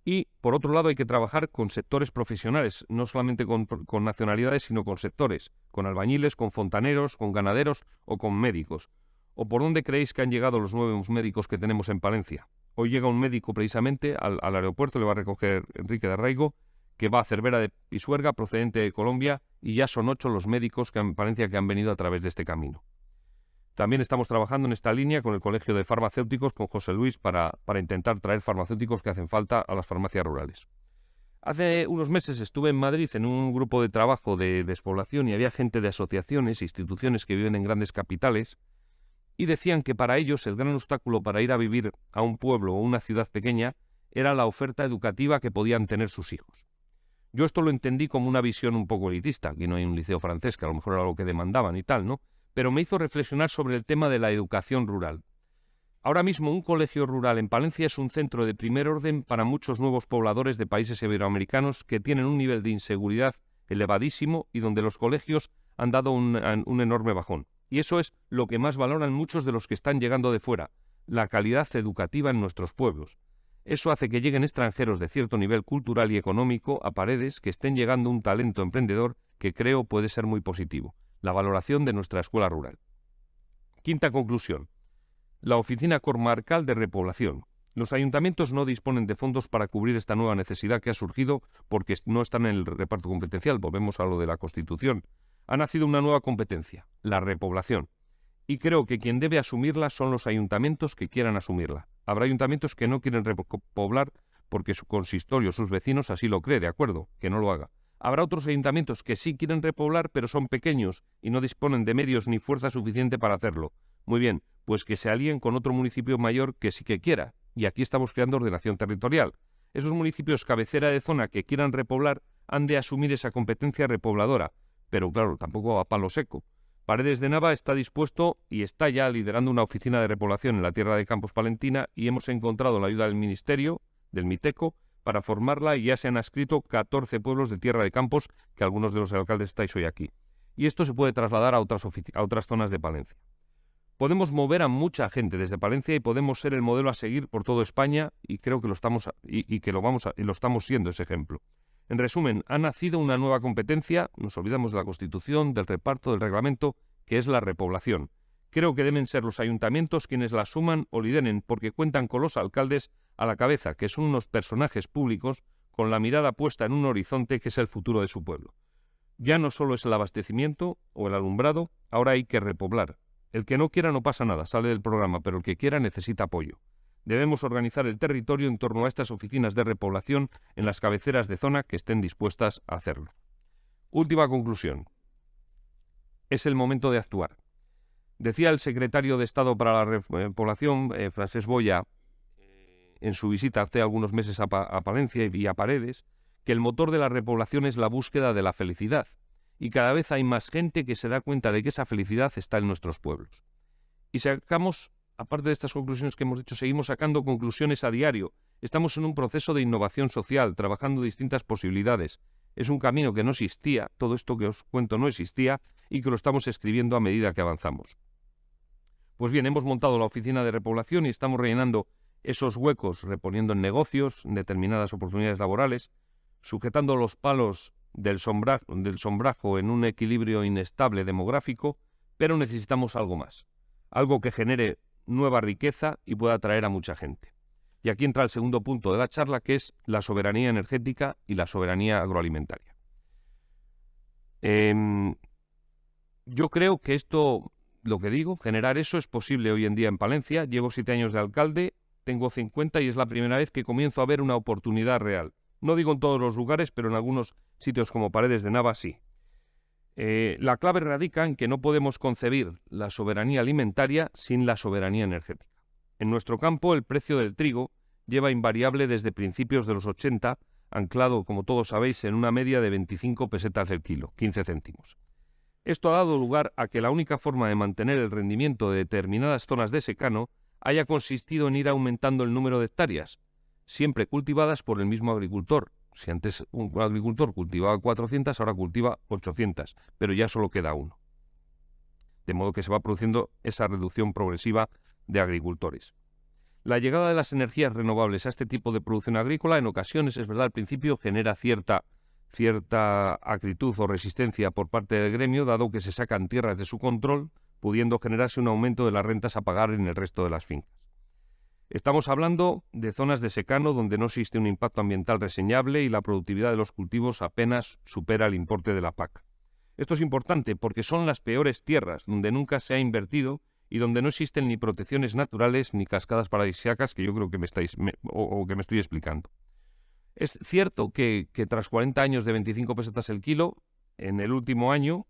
Y, por otro lado, hay que trabajar con sectores profesionales, no solamente con nacionalidades, sino con sectores, con albañiles, con fontaneros, con ganaderos o con médicos. ¿O por dónde creéis que han llegado los nuevos médicos que tenemos en Palencia? Hoy llega un médico precisamente al aeropuerto, le va a recoger Enrique de Arraigo, que va a Cervera de Pisuerga, procedente de Colombia, y ya son 8 los médicos en Palencia que han venido a través de este camino. También estamos trabajando en esta línea con el Colegio de Farmacéuticos, con José Luis, para intentar traer farmacéuticos que hacen falta a las farmacias rurales. Hace unos meses estuve en Madrid en un grupo de trabajo de despoblación y había gente de asociaciones e instituciones que viven en grandes capitales y decían que para ellos el gran obstáculo para ir a vivir a un pueblo o una ciudad pequeña era la oferta educativa que podían tener sus hijos. Yo esto lo entendí como una visión un poco elitista, aquí no hay un liceo francés, que a lo mejor era lo que demandaban y tal, ¿no? Pero me hizo reflexionar sobre el tema de la educación rural. Ahora mismo un colegio rural en Palencia es un centro de primer orden para muchos nuevos pobladores de países iberoamericanos que tienen un nivel de inseguridad elevadísimo y donde los colegios han dado un enorme bajón. Y eso es lo que más valoran muchos de los que están llegando de fuera, la calidad educativa en nuestros pueblos. Eso hace que lleguen extranjeros de cierto nivel cultural y económico a Paredes, que estén llegando un talento emprendedor que creo puede ser muy positivo. La valoración de nuestra escuela rural. Quinta conclusión. La Oficina Comarcal de Repoblación. Los ayuntamientos no disponen de fondos para cubrir esta nueva necesidad que ha surgido porque no están en el reparto competencial. Volvemos a lo de la Constitución. Ha nacido una nueva competencia, la repoblación. Y creo que quien debe asumirla son los ayuntamientos que quieran asumirla. Habrá ayuntamientos que no quieren repoblar porque su consistorio, sus vecinos así lo cree, de acuerdo, que no lo haga. Habrá otros ayuntamientos que sí quieren repoblar, pero son pequeños y no disponen de medios ni fuerza suficiente para hacerlo. Muy bien, pues que se alíen con otro municipio mayor que sí que quiera. Y aquí estamos creando ordenación territorial. Esos municipios cabecera de zona que quieran repoblar han de asumir esa competencia repobladora. Pero claro, tampoco a palo seco. Paredes de Nava está dispuesto y está ya liderando una oficina de repoblación en la tierra de Campos Palentina y hemos encontrado la ayuda del Ministerio, del Miteco, para formarla y ya se han adscrito 14 pueblos de tierra de Campos, que algunos de los alcaldes estáis hoy aquí. Y esto se puede trasladar a otras zonas de Palencia. Podemos mover a mucha gente desde Palencia y podemos ser el modelo a seguir por toda España y creo que lo estamos lo estamos siendo ese ejemplo. En resumen, ha nacido una nueva competencia, nos olvidamos de la Constitución, del reparto, del reglamento, que es la repoblación. Creo que deben ser los ayuntamientos quienes la asuman o lideren, porque cuentan con los alcaldes a la cabeza, que son unos personajes públicos con la mirada puesta en un horizonte que es el futuro de su pueblo. Ya no solo es el abastecimiento o el alumbrado, ahora hay que repoblar. El que no quiera no pasa nada, sale del programa, pero el que quiera necesita apoyo. Debemos organizar el territorio en torno a estas oficinas de repoblación en las cabeceras de zona que estén dispuestas a hacerlo. Última conclusión. Es el momento de actuar. Decía el secretario de Estado para la Repoblación, Francesc Boya, en su visita hace algunos meses a Palencia y a Paredes, que el motor de la repoblación es la búsqueda de la felicidad. Y cada vez hay más gente que se da cuenta de que esa felicidad está en nuestros pueblos. Y sacamos, aparte de estas conclusiones que hemos dicho, seguimos sacando conclusiones a diario. Estamos en un proceso de innovación social, trabajando distintas posibilidades. Es un camino que no existía, todo esto que os cuento no existía, y que lo estamos escribiendo a medida que avanzamos. Pues bien, hemos montado la oficina de repoblación y estamos rellenando esos huecos, reponiendo en negocios, en determinadas oportunidades laborales, sujetando los palos del sombrajo en un equilibrio inestable demográfico, pero necesitamos algo más, algo que genere nueva riqueza y pueda atraer a mucha gente. Y aquí entra el segundo punto de la charla, que es la soberanía energética y la soberanía agroalimentaria. Yo creo que esto, lo que digo, generar eso es posible hoy en día en Palencia. Llevo 7 años de alcalde, tengo 50 y es la primera vez que comienzo a ver una oportunidad real. No digo en todos los lugares, pero en algunos sitios como Paredes de Nava sí. La clave radica en que no podemos concebir la soberanía alimentaria sin la soberanía energética. En nuestro campo el precio del trigo lleva invariable desde principios de los 80, anclado, como todos sabéis, en una media de 25 pesetas del kilo, 15 céntimos. Esto ha dado lugar a que la única forma de mantener el rendimiento de determinadas zonas de secano haya consistido en ir aumentando el número de hectáreas, siempre cultivadas por el mismo agricultor. Si antes un agricultor cultivaba 400, ahora cultiva 800, pero ya solo queda uno. De modo que se va produciendo esa reducción progresiva de agricultores. La llegada de las energías renovables a este tipo de producción agrícola, en ocasiones, es verdad, al principio genera cierta acritud o resistencia por parte del gremio, dado que se sacan tierras de su control, pudiendo generarse un aumento de las rentas a pagar en el resto de las fincas. Estamos hablando de zonas de secano donde no existe un impacto ambiental reseñable y la productividad de los cultivos apenas supera el importe de la PAC. Esto es importante porque son las peores tierras donde nunca se ha invertido y donde no existen ni protecciones naturales ni cascadas paradisíacas, que yo creo que me estoy explicando. Es cierto que tras 40 años de 25 pesetas el kilo, en el último año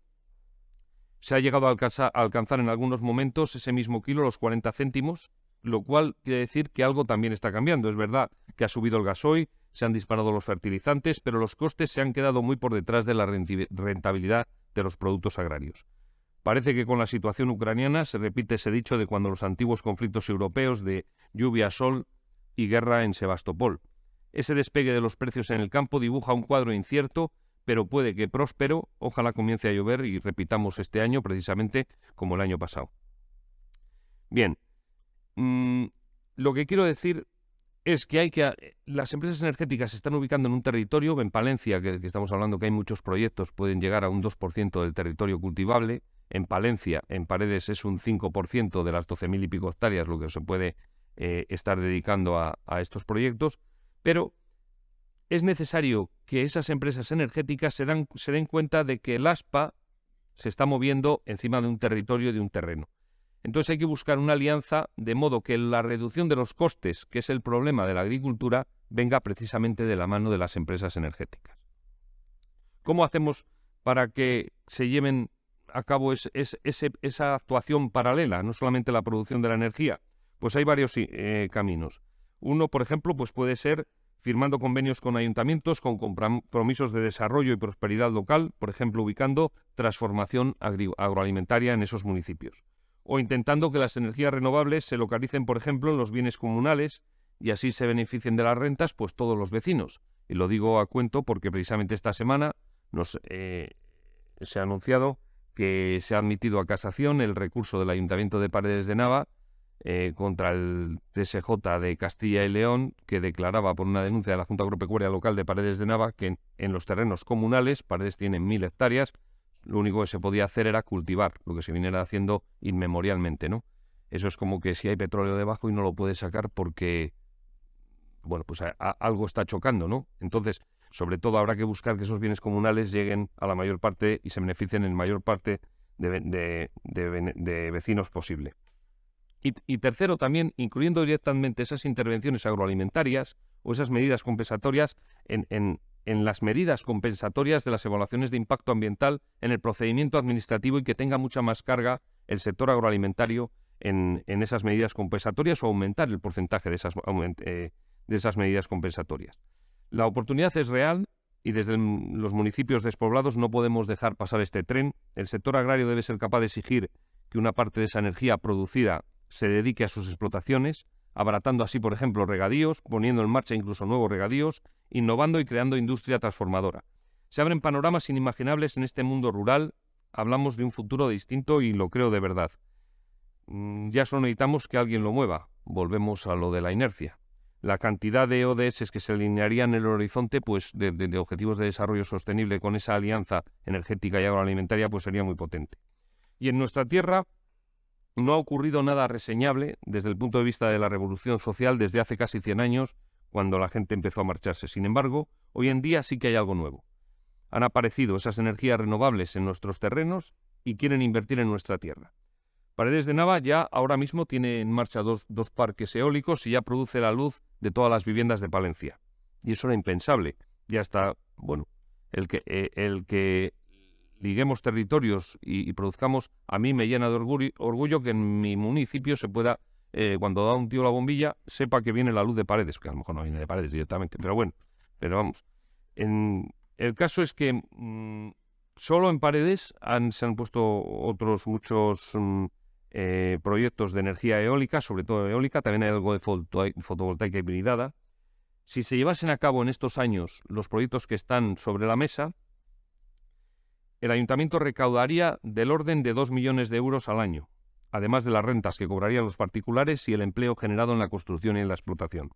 se ha llegado a alcanzar en algunos momentos ese mismo kilo los 40 céntimos, lo cual quiere decir que algo también está cambiando. Es verdad que ha subido el gasoil, se han disparado los fertilizantes, pero los costes se han quedado muy por detrás de la rentabilidad de los productos agrarios. Parece que con la situación ucraniana se repite ese dicho de cuando los antiguos conflictos europeos de lluvia, sol y guerra en Sebastopol. Ese despegue de los precios en el campo dibuja un cuadro incierto, pero puede que próspero. Ojalá comience a llover y repitamos este año precisamente como el año pasado. Bien, lo que quiero decir es que las empresas energéticas se están ubicando en un territorio, en Palencia, que estamos hablando que hay muchos proyectos, pueden llegar a un 2% del territorio cultivable. En Palencia, en Paredes, es un 5% de las 12.000 y pico hectáreas lo que se puede estar dedicando a estos proyectos, pero es necesario que esas empresas energéticas se den cuenta de que el ASPA se está moviendo encima de un territorio, de un terreno. Entonces hay que buscar una alianza de modo que la reducción de los costes, que es el problema de la agricultura, venga precisamente de la mano de las empresas energéticas. ¿Cómo hacemos para que se lleven a cabo esa actuación paralela, no solamente la producción de la energía? Pues hay varios caminos. Uno, por ejemplo, pues puede ser firmando convenios con ayuntamientos con compromisos de desarrollo y prosperidad local, por ejemplo, ubicando transformación agroalimentaria en esos municipios. O intentando que las energías renovables se localicen, por ejemplo, en los bienes comunales y así se beneficien de las rentas pues todos los vecinos. Y lo digo a cuento porque precisamente esta semana se ha anunciado que se ha admitido a casación el recurso del Ayuntamiento de Paredes de Nava contra el TSJ de Castilla y León, que declaraba por una denuncia de la Junta Agropecuaria Local de Paredes de Nava que en los terrenos comunales, Paredes tiene 1000 hectáreas, lo único que se podía hacer era cultivar, lo que se viniera haciendo inmemorialmente, ¿no? Eso es como que si hay petróleo debajo y no lo puedes sacar porque, bueno, pues algo está chocando, ¿no? Entonces, sobre todo habrá que buscar que esos bienes comunales lleguen a la mayor parte y se beneficien en mayor parte de vecinos posible. Y tercero, también incluyendo directamente esas intervenciones agroalimentarias o esas medidas compensatorias en las medidas compensatorias de las evaluaciones de impacto ambiental en el procedimiento administrativo y que tenga mucha más carga el sector agroalimentario en esas medidas compensatorias o aumentar el porcentaje de esas medidas compensatorias. La oportunidad es real y desde los municipios despoblados no podemos dejar pasar este tren. El sector agrario debe ser capaz de exigir que una parte de esa energía producida se dedique a sus explotaciones, abaratando así, por ejemplo, regadíos, poniendo en marcha incluso nuevos regadíos, innovando y creando industria transformadora. Se abren panoramas inimaginables en este mundo rural. Hablamos de un futuro distinto y lo creo de verdad. Ya solo necesitamos que alguien lo mueva. Volvemos a lo de la inercia. La cantidad de ODS que se alinearían en el horizonte pues, de objetivos de desarrollo sostenible con esa alianza energética y agroalimentaria pues, sería muy potente. Y en nuestra tierra no ha ocurrido nada reseñable desde el punto de vista de la revolución social desde hace casi 100 años, cuando la gente empezó a marcharse. Sin embargo, hoy en día sí que hay algo nuevo. Han aparecido esas energías renovables en nuestros terrenos y quieren invertir en nuestra tierra. Paredes de Nava ya ahora mismo tiene en marcha dos parques eólicos y ya produce la luz de todas las viviendas de Palencia. Y eso era impensable. Ya está, bueno, el que liguemos territorios y produzcamos, a mí me llena de orgullo que en mi municipio se pueda, cuando da un tío la bombilla, sepa que viene la luz de Paredes, que a lo mejor no viene de Paredes directamente, pero bueno, pero vamos. El caso es que solo en Paredes se han puesto otros muchos proyectos de energía eólica, sobre todo eólica, también hay algo de fotovoltaica hibridada. Si se llevasen a cabo en estos años los proyectos que están sobre la mesa, el ayuntamiento recaudaría del orden de 2 millones de euros al año, además de las rentas que cobrarían los particulares y el empleo generado en la construcción y en la explotación.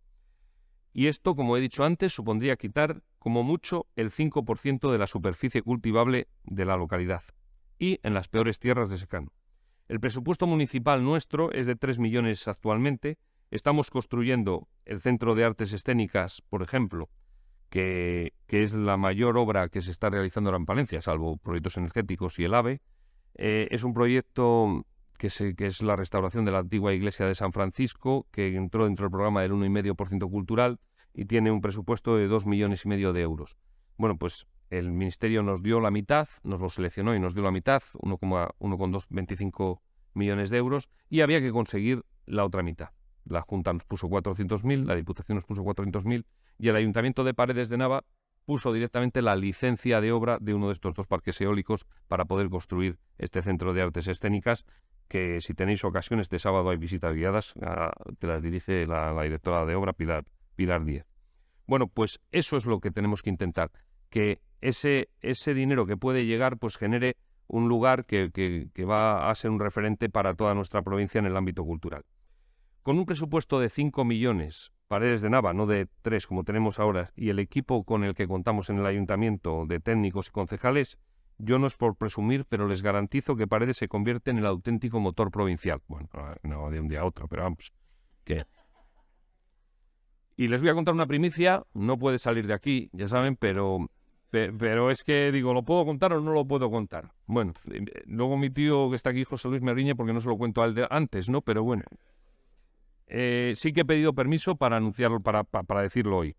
Y esto, como he dicho antes, supondría quitar como mucho el 5% de la superficie cultivable de la localidad y en las peores tierras de secano. El presupuesto municipal nuestro es de 3 millones actualmente. Estamos construyendo el Centro de Artes Escénicas, por ejemplo, que es la mayor obra que se está realizando ahora en Palencia, salvo proyectos energéticos y el AVE. Es un proyecto que es la restauración de la antigua iglesia de San Francisco, que entró dentro del programa del 1,5% cultural y tiene un presupuesto de 2,5 millones de euros. Bueno, pues el Ministerio nos dio la mitad, nos lo seleccionó y nos dio la mitad, 1,25 millones de euros, y había que conseguir la otra mitad. La Junta nos puso 400.000, la Diputación nos puso 400.000 y el Ayuntamiento de Paredes de Nava puso directamente la licencia de obra de uno de estos 2 parques eólicos para poder construir este Centro de Artes Escénicas, que si tenéis ocasión este sábado hay visitas guiadas, que las dirige la directora de obra Pilar Díez. Bueno, pues eso es lo que tenemos que intentar, que ese dinero que puede llegar pues genere un lugar que va a ser un referente para toda nuestra provincia en el ámbito cultural. Con un presupuesto de 5 millones, Paredes de Nava, no de 3 como tenemos ahora, y el equipo con el que contamos en el ayuntamiento de técnicos y concejales, yo no es por presumir, pero les garantizo que Paredes se convierte en el auténtico motor provincial. Bueno, no de un día a otro, pero vamos, que... Y les voy a contar una primicia, no puede salir de aquí, ya saben, pero es que digo, ¿lo puedo contar o no lo puedo contar? Bueno, luego mi tío que está aquí, José Luis, me riñe porque no se lo cuento a él antes, ¿no? Pero bueno... sí que he pedido permiso para anunciarlo, para decirlo hoy.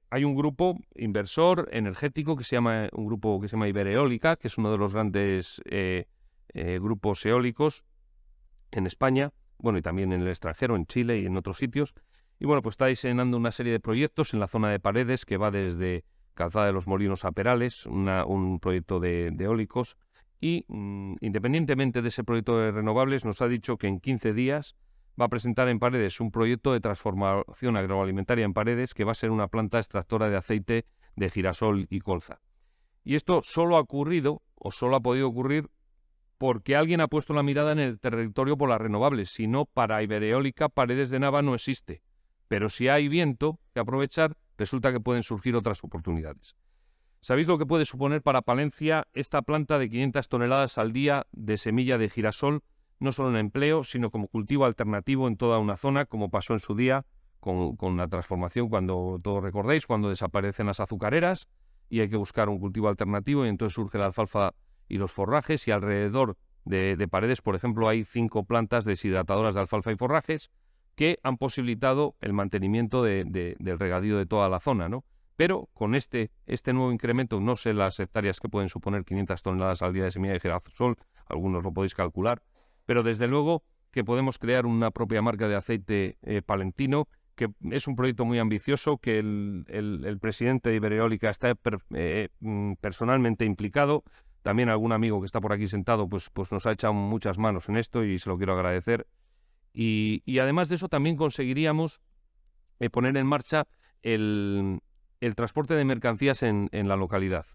Hay un grupo inversor energético un grupo que se llama Ibereólica, que es uno de los grandes grupos eólicos en España, bueno, y también en el extranjero, en Chile y en otros sitios, Y bueno, pues está diseñando una serie de proyectos en la zona de Paredes que va desde Calzada de los Molinos a Perales, un proyecto de eólicos. Y independientemente de ese proyecto de renovables, nos ha dicho que en 15 días va a presentar en Paredes un proyecto de transformación agroalimentaria en Paredes que va a ser una planta extractora de aceite de girasol y colza. Y esto solo ha ocurrido, o solo ha podido ocurrir, porque alguien ha puesto la mirada en el territorio por las renovables. Si no, para Ibereólica, Paredes de Nava no existe. Pero si hay viento que aprovechar, resulta que pueden surgir otras oportunidades. ¿Sabéis lo que puede suponer para Palencia esta planta de 500 toneladas al día de semilla de girasol, no solo en empleo, sino como cultivo alternativo en toda una zona, como pasó en su día con la transformación, cuando todos recordéis, cuando desaparecen las azucareras y hay que buscar un cultivo alternativo y entonces surge la alfalfa y los forrajes, y alrededor de Paredes, por ejemplo, hay 5 plantas deshidratadoras de alfalfa y forrajes que han posibilitado el mantenimiento del regadío de toda la zona, ¿no? Pero con este nuevo incremento, no sé las hectáreas que pueden suponer 500 toneladas al día de semilla de girasol, algunos lo podéis calcular, pero desde luego que podemos crear una propia marca de aceite palentino, que es un proyecto muy ambicioso, que el presidente de Ibereólica está personalmente implicado. También algún amigo que está por aquí sentado pues nos ha echado muchas manos en esto y se lo quiero agradecer. Y además de eso también conseguiríamos poner en marcha el transporte de mercancías en la localidad.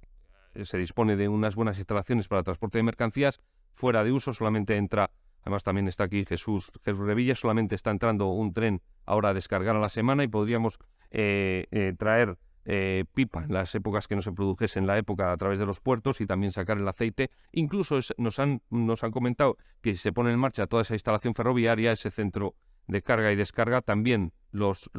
Se dispone de unas buenas instalaciones para el transporte de mercancías fuera de uso, solamente entra, además también está aquí Jesús Revilla, solamente está entrando un tren ahora a descargar a la semana y podríamos traer pipa en las épocas que no se produjese en la época a través de los puertos y también sacar el aceite. Incluso nos han comentado que si se pone en marcha toda esa instalación ferroviaria, ese centro de carga y descarga, también los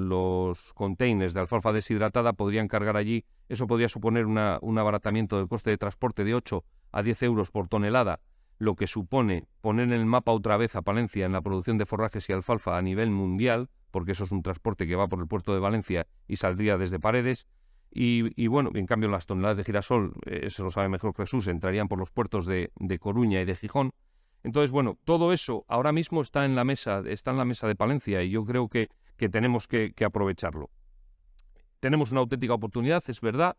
containers de alfalfa deshidratada podrían cargar allí. Eso podría suponer un abaratamiento del coste de transporte de 8 a 10 euros por tonelada, lo que supone poner en el mapa otra vez a Palencia en la producción de forrajes y alfalfa a nivel mundial, porque eso es un transporte que va por el puerto de Valencia y saldría desde Paredes. Y bueno, en cambio las toneladas de girasol, eso lo sabe mejor Jesús, entrarían por los puertos de Coruña y de Gijón. Entonces, bueno, todo eso ahora mismo está en la mesa de Palencia y yo creo que tenemos que aprovecharlo. Tenemos una auténtica oportunidad, es verdad,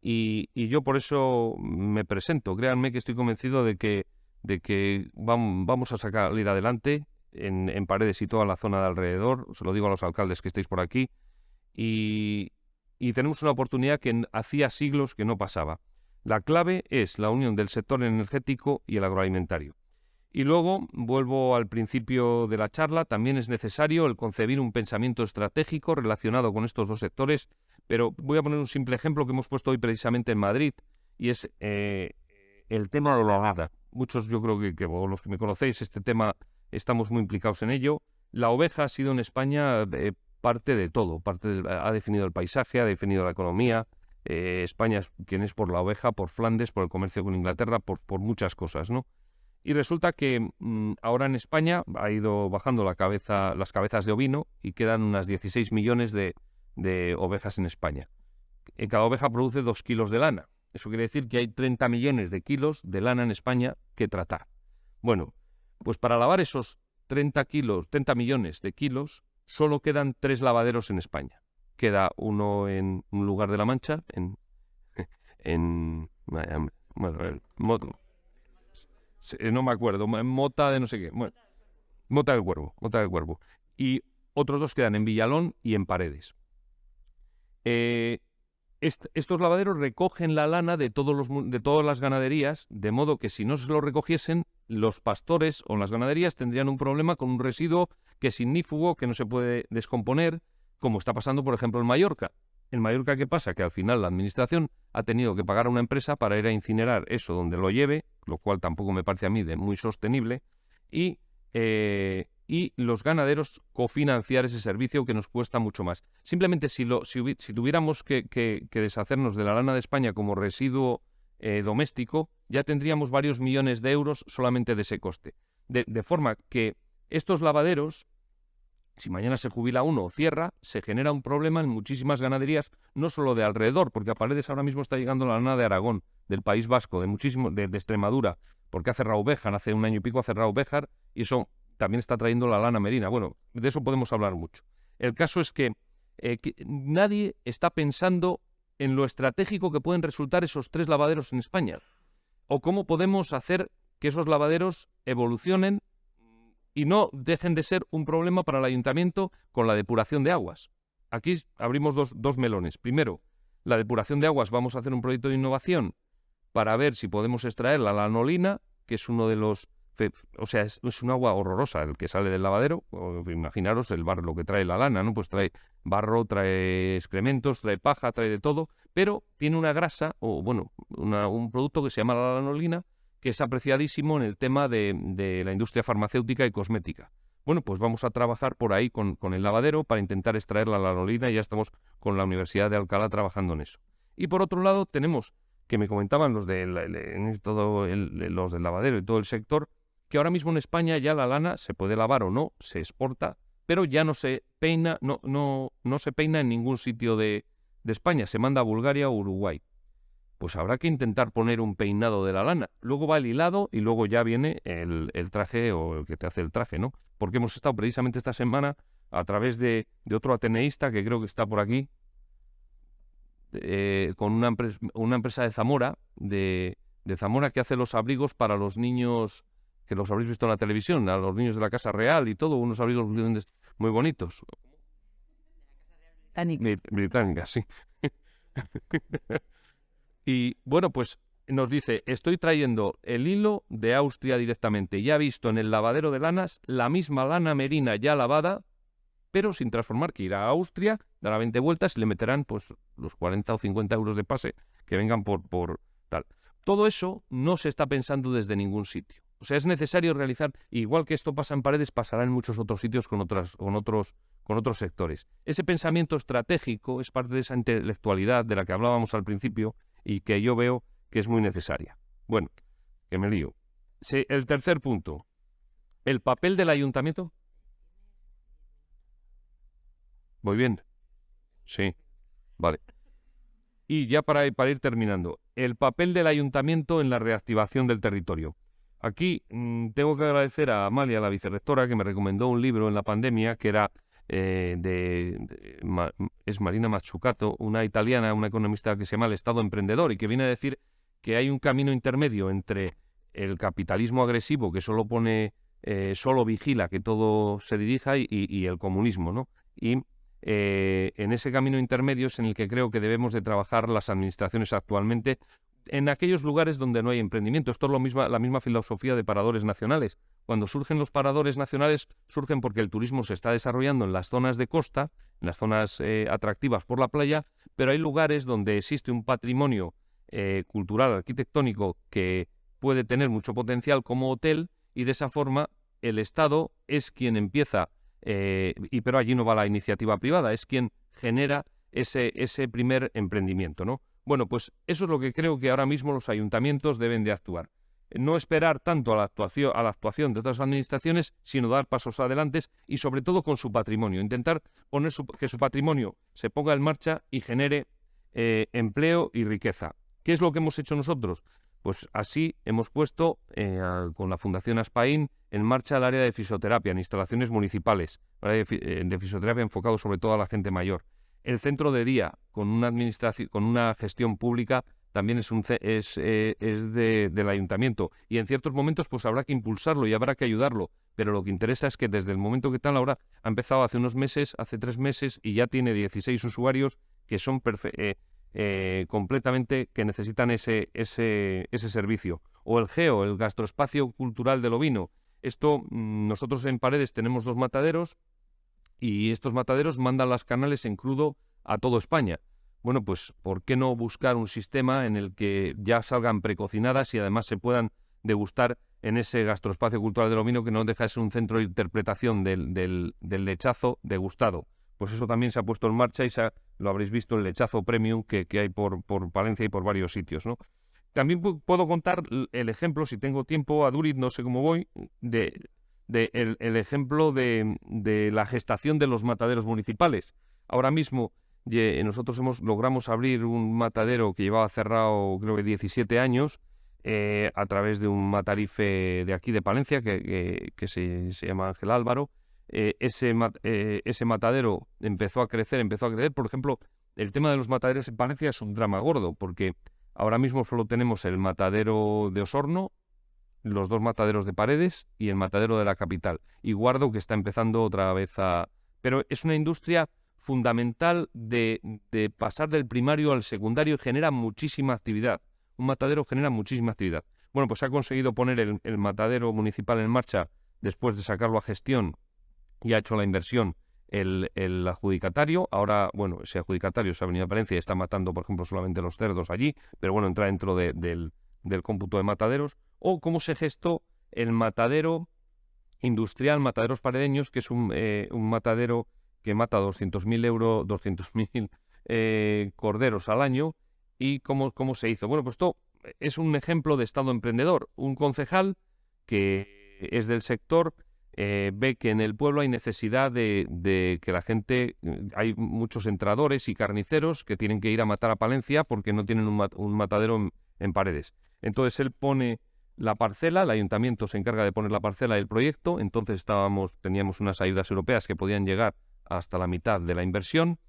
y yo por eso me presento. Créanme que estoy convencido de que vamos a salir adelante en Paredes y toda la zona de alrededor. Se lo digo a los alcaldes que estáis por aquí. Y tenemos una oportunidad que hacía siglos que no pasaba. La clave es la unión del sector energético y el agroalimentario. Y luego, vuelvo al principio de la charla, también es necesario el concebir un pensamiento estratégico relacionado con estos dos sectores, pero voy a poner un simple ejemplo que hemos puesto hoy precisamente en Madrid, y es el tema de la oveja. Muchos, yo creo que los que me conocéis, este tema, estamos muy implicados en ello. La oveja ha sido en España parte de todo, ha definido el paisaje, ha definido la economía. España es quien es por la oveja, por Flandes, por el comercio con Inglaterra, por muchas cosas, ¿no? Y resulta que ahora en España ha ido bajando las cabezas de ovino y quedan unas 16 millones de ovejas en España. Cada oveja produce 2 kilos de lana. Eso quiere decir que hay 30 millones de kilos de lana en España que tratar. Bueno, pues para lavar esos 30 millones de kilos, solo quedan 3 lavaderos en España. Queda uno en un lugar de La Mancha, no me acuerdo, Mota de no sé qué, bueno, Mota del Cuervo. Y otros 2 quedan en Villalón y en Paredes. Estos lavaderos recogen la lana de todas las ganaderías, de modo que si no se lo recogiesen, los pastores o las ganaderías tendrían un problema con un residuo que es ignífugo, que no se puede descomponer, como está pasando, por ejemplo, en Mallorca. En Mallorca, ¿qué pasa? Que al final la administración ha tenido que pagar a una empresa para ir a incinerar eso donde lo lleve, lo cual tampoco me parece a mí de muy sostenible, y los ganaderos cofinanciar ese servicio que nos cuesta mucho más. Simplemente si tuviéramos que deshacernos de la lana de España como residuo doméstico, ya tendríamos varios millones de euros solamente de ese coste. De forma que estos lavaderos, si mañana se jubila uno o cierra, se genera un problema en muchísimas ganaderías, no solo de alrededor, porque a Paredes ahora mismo está llegando la lana de Aragón, del País Vasco, de Extremadura, porque ha cerrado Béjar, hace un año y pico ha cerrado Béjar, y eso también está trayendo la lana merina. Bueno, de eso podemos hablar mucho. El caso es que nadie está pensando en lo estratégico que pueden resultar esos 3 lavaderos en España, o cómo podemos hacer que esos lavaderos evolucionen y no dejen de ser un problema para el ayuntamiento con la depuración de aguas. Aquí abrimos dos melones. Primero, la depuración de aguas. Vamos a hacer un proyecto de innovación para ver si podemos extraer la lanolina, que es uno de los... O sea, es un agua horrorosa el que sale del lavadero. Imaginaros el barro, lo que trae la lana, ¿no? Pues trae barro, trae excrementos, trae paja, trae de todo, pero tiene una grasa, o bueno, un producto que se llama la lanolina, que es apreciadísimo en el tema de la industria farmacéutica y cosmética. Bueno, pues vamos a trabajar por ahí con el lavadero para intentar extraer la lanolina y ya estamos con la Universidad de Alcalá trabajando en eso. Y por otro lado tenemos, que me comentaban los del lavadero y todo el sector, que ahora mismo en España ya la lana se puede lavar o no, se exporta, pero ya no se peina, no se peina en ningún sitio de España, se manda a Bulgaria o Uruguay. Pues habrá que intentar poner un peinado de la lana. Luego va el hilado y luego ya viene el traje o el que te hace el traje, ¿no? Porque hemos estado precisamente esta semana a través de otro ateneísta que creo que está por aquí, con una empresa de Zamora, de Zamora, que hace los abrigos para los niños, que los habréis visto en la televisión, a los niños de la Casa Real y todo, unos abrigos muy bonitos. Británica, sí. Y bueno, pues nos dice, estoy trayendo el hilo de Austria directamente. Ya he visto en el lavadero de lanas la misma lana merina ya lavada, pero sin transformar, que irá a Austria, dará 20 vueltas y le meterán pues los 40 o 50 euros de pase que vengan por tal. Todo eso no se está pensando desde ningún sitio. O sea, es necesario realizar, igual que esto pasa en Paredes, pasará en muchos otros sitios con otros sectores. Ese pensamiento estratégico es parte de esa intelectualidad de la que hablábamos al principio y que yo veo que es muy necesaria. Bueno, que me lío. El tercer punto, el papel del ayuntamiento. ¿Voy bien? Sí, vale. Y ya para ir terminando, el papel del ayuntamiento en la reactivación del territorio. Aquí tengo que agradecer a Amalia, la vicerrectora, que me recomendó un libro en la pandemia que era es Marina Mazzucato, una italiana, una economista que se llama El Estado Emprendedor, y que viene a decir que hay un camino intermedio entre el capitalismo agresivo que solo vigila que todo se dirija y el comunismo, ¿no? Y en ese camino intermedio es en el que creo que debemos de trabajar las administraciones actualmente en aquellos lugares donde no hay emprendimiento. Esto es la misma filosofía de paradores nacionales. Cuando surgen los paradores nacionales, surgen porque el turismo se está desarrollando en las zonas de costa, en las zonas atractivas por la playa, pero hay lugares donde existe un patrimonio cultural, arquitectónico, que puede tener mucho potencial como hotel, y de esa forma el Estado es quien empieza, pero allí no va la iniciativa privada, es quien genera ese primer emprendimiento, ¿no? Bueno, pues eso es lo que creo que ahora mismo los ayuntamientos deben de actuar. No esperar tanto a la actuación de otras administraciones, sino dar pasos adelante y sobre todo con su patrimonio. Intentar que su patrimonio se ponga en marcha y genere empleo y riqueza. ¿Qué es lo que hemos hecho nosotros? Pues así hemos puesto con la Fundación Aspaín en marcha el área de fisioterapia en instalaciones municipales, de fisioterapia enfocado sobre todo a la gente mayor. El centro de día, con una gestión pública, también es del ayuntamiento, y en ciertos momentos pues habrá que impulsarlo y habrá que ayudarlo, pero lo que interesa es que desde el momento que tal ahora ha empezado hace 3 meses y ya tiene 16 usuarios que son completamente, que necesitan ese servicio. O el GEO, el Gastroespacio Cultural del Ovino. Esto, nosotros en Paredes tenemos 2 mataderos, y estos mataderos mandan las canales en crudo a toda España. Bueno, pues ¿por qué no buscar un sistema en el que ya salgan precocinadas y además se puedan degustar en ese Gastroespacio Cultural del Ovino, que no deja de ser un centro de interpretación del lechazo degustado? Pues eso también se ha puesto en marcha y lo habréis visto, el lechazo premium que hay por Palencia y por varios sitios, ¿no? También puedo contar el ejemplo, si tengo tiempo, a Duriz, no sé cómo voy, el ejemplo de la gestación de los mataderos municipales. Ahora mismo nosotros logramos abrir un matadero que llevaba cerrado creo que 17 años a través de un matarife de aquí de Palencia que se llama Ángel Álvaro, ese matadero empezó a crecer. Por ejemplo, el tema de los mataderos en Palencia es un drama gordo, porque ahora mismo solo tenemos el matadero de Osorno, los 2 mataderos de Paredes y el matadero de la capital. Y Guardo, que está empezando otra vez a... Pero es una industria fundamental de pasar del primario al secundario y genera muchísima actividad. Un matadero genera muchísima actividad. Bueno, pues ha conseguido poner el matadero municipal en marcha después de sacarlo a gestión y ha hecho la inversión el adjudicatario. Ahora, bueno, ese adjudicatario se ha venido a Palencia y está matando, por ejemplo, solamente los cerdos allí, pero bueno, entra dentro del cómputo de mataderos. O cómo se gestó el matadero industrial, Mataderos Paredeños, que es un matadero que mata 200.000 corderos al año. ¿Y cómo se hizo? Bueno, pues esto es un ejemplo de Estado emprendedor. Un concejal que es del sector ve que en el pueblo hay necesidad de que la gente... Hay muchos entradores y carniceros que tienen que ir a matar a Palencia porque no tienen un matadero en Paredes. Entonces él pone la parcela, el ayuntamiento se encarga de poner la parcela del proyecto. Entonces teníamos unas ayudas europeas que podían llegar hasta la mitad de la inversión.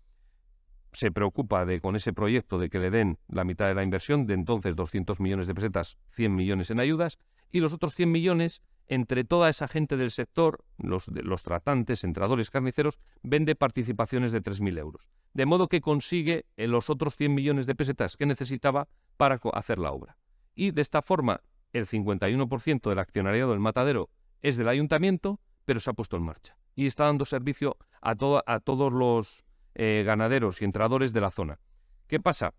Se preocupa con ese proyecto de que le den la mitad de la inversión, de entonces 200 millones de pesetas, 100 millones en ayudas, y los otros 100 millones, entre toda esa gente del sector, los tratantes, entradores, carniceros, vende participaciones de 3.000 euros. De modo que consigue los otros 100 millones de pesetas que necesitaba para hacer la obra. Y de esta forma, el 51% del accionariado del matadero es del ayuntamiento, pero se ha puesto en marcha. Y está dando servicio a todos los ganaderos y entradores de la zona. ¿Qué pasa?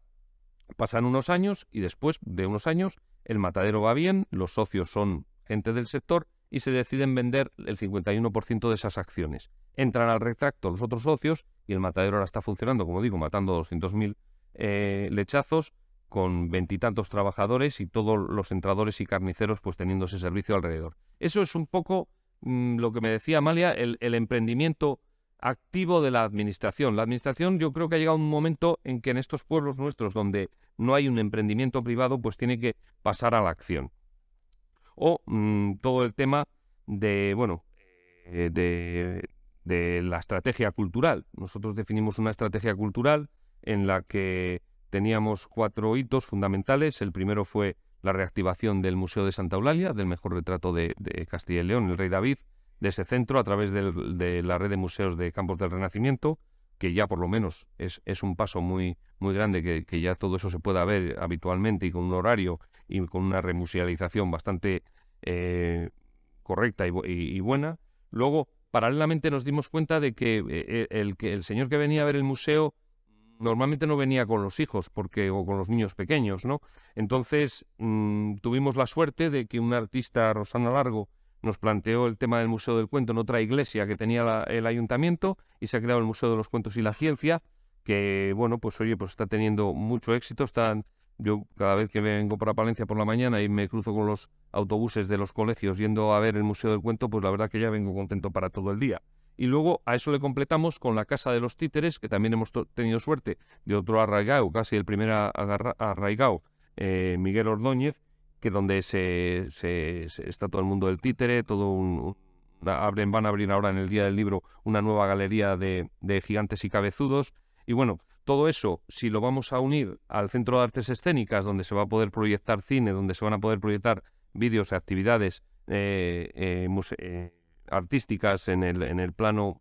Pasan unos años y después de unos años el matadero va bien, los socios son gente del sector y se deciden vender el 51% de esas acciones. Entran al retracto los otros socios y el matadero ahora está funcionando, como digo, matando 200.000 lechazos con 20 y tantos trabajadores y todos los entradores y carniceros pues teniendo ese servicio alrededor. Eso es un poco lo que me decía Amalia, el emprendimiento activo de la administración. La administración, yo creo que ha llegado un momento en que en estos pueblos nuestros donde no hay un emprendimiento privado, pues tiene que pasar a la acción. O todo el tema de la estrategia cultural. Nosotros definimos una estrategia cultural en la que teníamos 4 hitos fundamentales. El primero fue la reactivación del Museo de Santa Eulalia, del mejor retrato de Castilla y León, el Rey David, de ese centro a través de la red de museos de Campos del Renacimiento, que ya por lo menos es un paso muy, muy grande, que ya todo eso se pueda ver habitualmente y con un horario y con una remusealización bastante correcta y buena. Luego, paralelamente nos dimos cuenta de que el señor que venía a ver el museo normalmente no venía con los hijos o con los niños pequeños, ¿no? Entonces tuvimos la suerte de que un artista, Rosana Largo, nos planteó el tema del Museo del Cuento en otra iglesia que tenía el ayuntamiento y se ha creado el Museo de los Cuentos y la Ciencia, que, bueno, pues oye, pues está teniendo mucho éxito. Yo cada vez que vengo para Palencia por la mañana y me cruzo con los autobuses de los colegios yendo a ver el Museo del Cuento, pues la verdad que ya vengo contento para todo el día. Y luego a eso le completamos con la Casa de los Títeres, que también hemos tenido suerte de otro arraigado, casi el primer arraigado, Miguel Ordóñez, que donde está todo el mundo del títere, van a abrir ahora en el Día del Libro una nueva galería de gigantes y cabezudos. Y bueno, todo eso, si lo vamos a unir al Centro de Artes Escénicas, donde se va a poder proyectar cine, donde se van a poder proyectar vídeos y actividades artísticas en el plano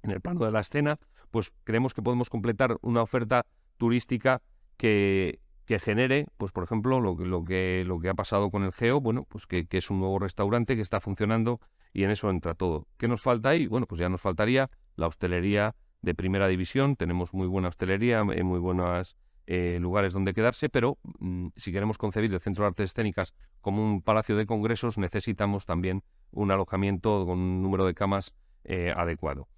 de la escena, pues creemos que podemos completar una oferta turística que genere, pues por ejemplo, lo que ha pasado con el Geo, bueno, pues que es un nuevo restaurante que está funcionando y en eso entra todo. ¿Qué nos falta ahí? Bueno, pues ya nos faltaría la hostelería de primera división. Tenemos muy buena hostelería, muy buenos lugares donde quedarse, pero si queremos concebir el Centro de Artes Escénicas como un palacio de congresos, necesitamos también un alojamiento con un número de camas adecuado.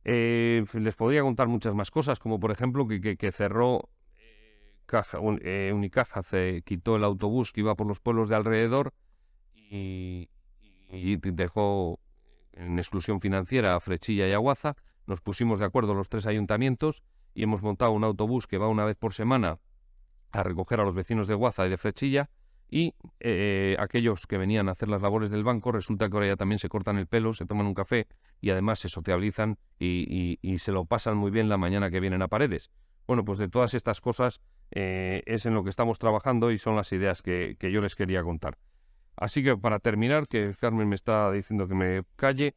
Les podría contar muchas más cosas, como por ejemplo que cerró Unicaja, se quitó el autobús que iba por los pueblos de alrededor y dejó en exclusión financiera a Frechilla y Aguaza. Nos pusimos de acuerdo los 3 ayuntamientos y hemos montado un autobús que va una vez por semana a recoger a los vecinos de Aguaza y de Frechilla y aquellos que venían a hacer las labores del banco resulta que ahora ya también se cortan el pelo, se toman un café y además se sociabilizan y se lo pasan muy bien la mañana que vienen a Paredes. Bueno, pues de todas estas cosas es en lo que estamos trabajando y son las ideas que yo les quería contar. Así que para terminar, que Carmen me está diciendo que me calle,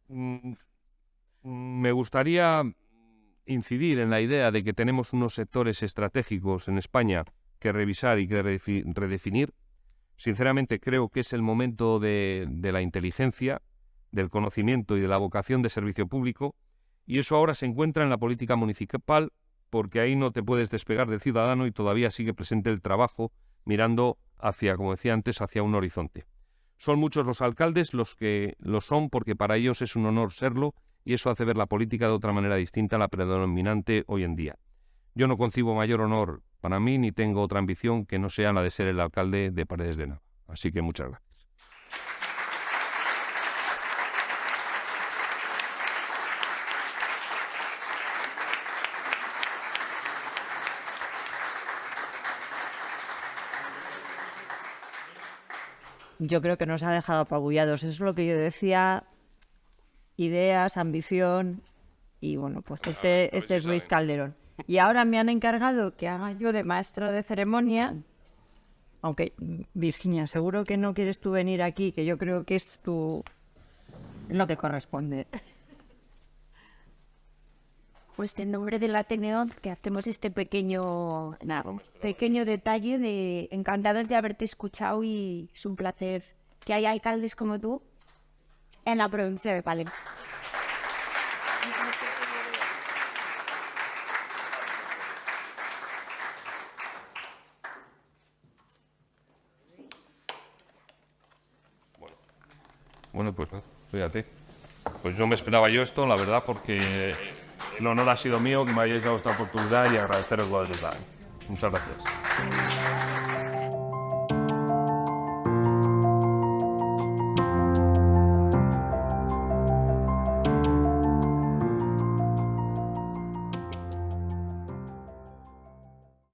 me gustaría incidir en la idea de que tenemos unos sectores estratégicos en España que revisar y que redefinir. Sinceramente creo que es el momento de la inteligencia, del conocimiento y de la vocación de servicio público, y eso ahora se encuentra en la política municipal, porque ahí no te puedes despegar del ciudadano y todavía sigue presente el trabajo mirando hacia, como decía antes, hacia un horizonte. Son muchos los alcaldes los que lo son porque para ellos es un honor serlo y eso hace ver la política de otra manera distinta a la predominante hoy en día. Yo no concibo mayor honor para mí ni tengo otra ambición que no sea la de ser el alcalde de Paredes de Nava. Así que muchas gracias. Yo creo que nos ha dejado apabullados. Eso es lo que yo decía, ideas, ambición y bueno, pues este es Luis Calderón. Y ahora me han encargado que haga yo de maestro de ceremonia, aunque Virginia, seguro que no quieres tú venir aquí, que yo creo que es lo que corresponde. Pues en nombre del Ateneo, que hacemos este pequeño detalle de encantados de haberte escuchado y es un placer que haya alcaldes como tú en la provincia de Palencia. Bueno, pues fíjate. Pues no me esperaba yo esto, la verdad, porque el honor ha sido mío que me hayáis dado esta oportunidad y agradeceros lo de verdad. Muchas gracias.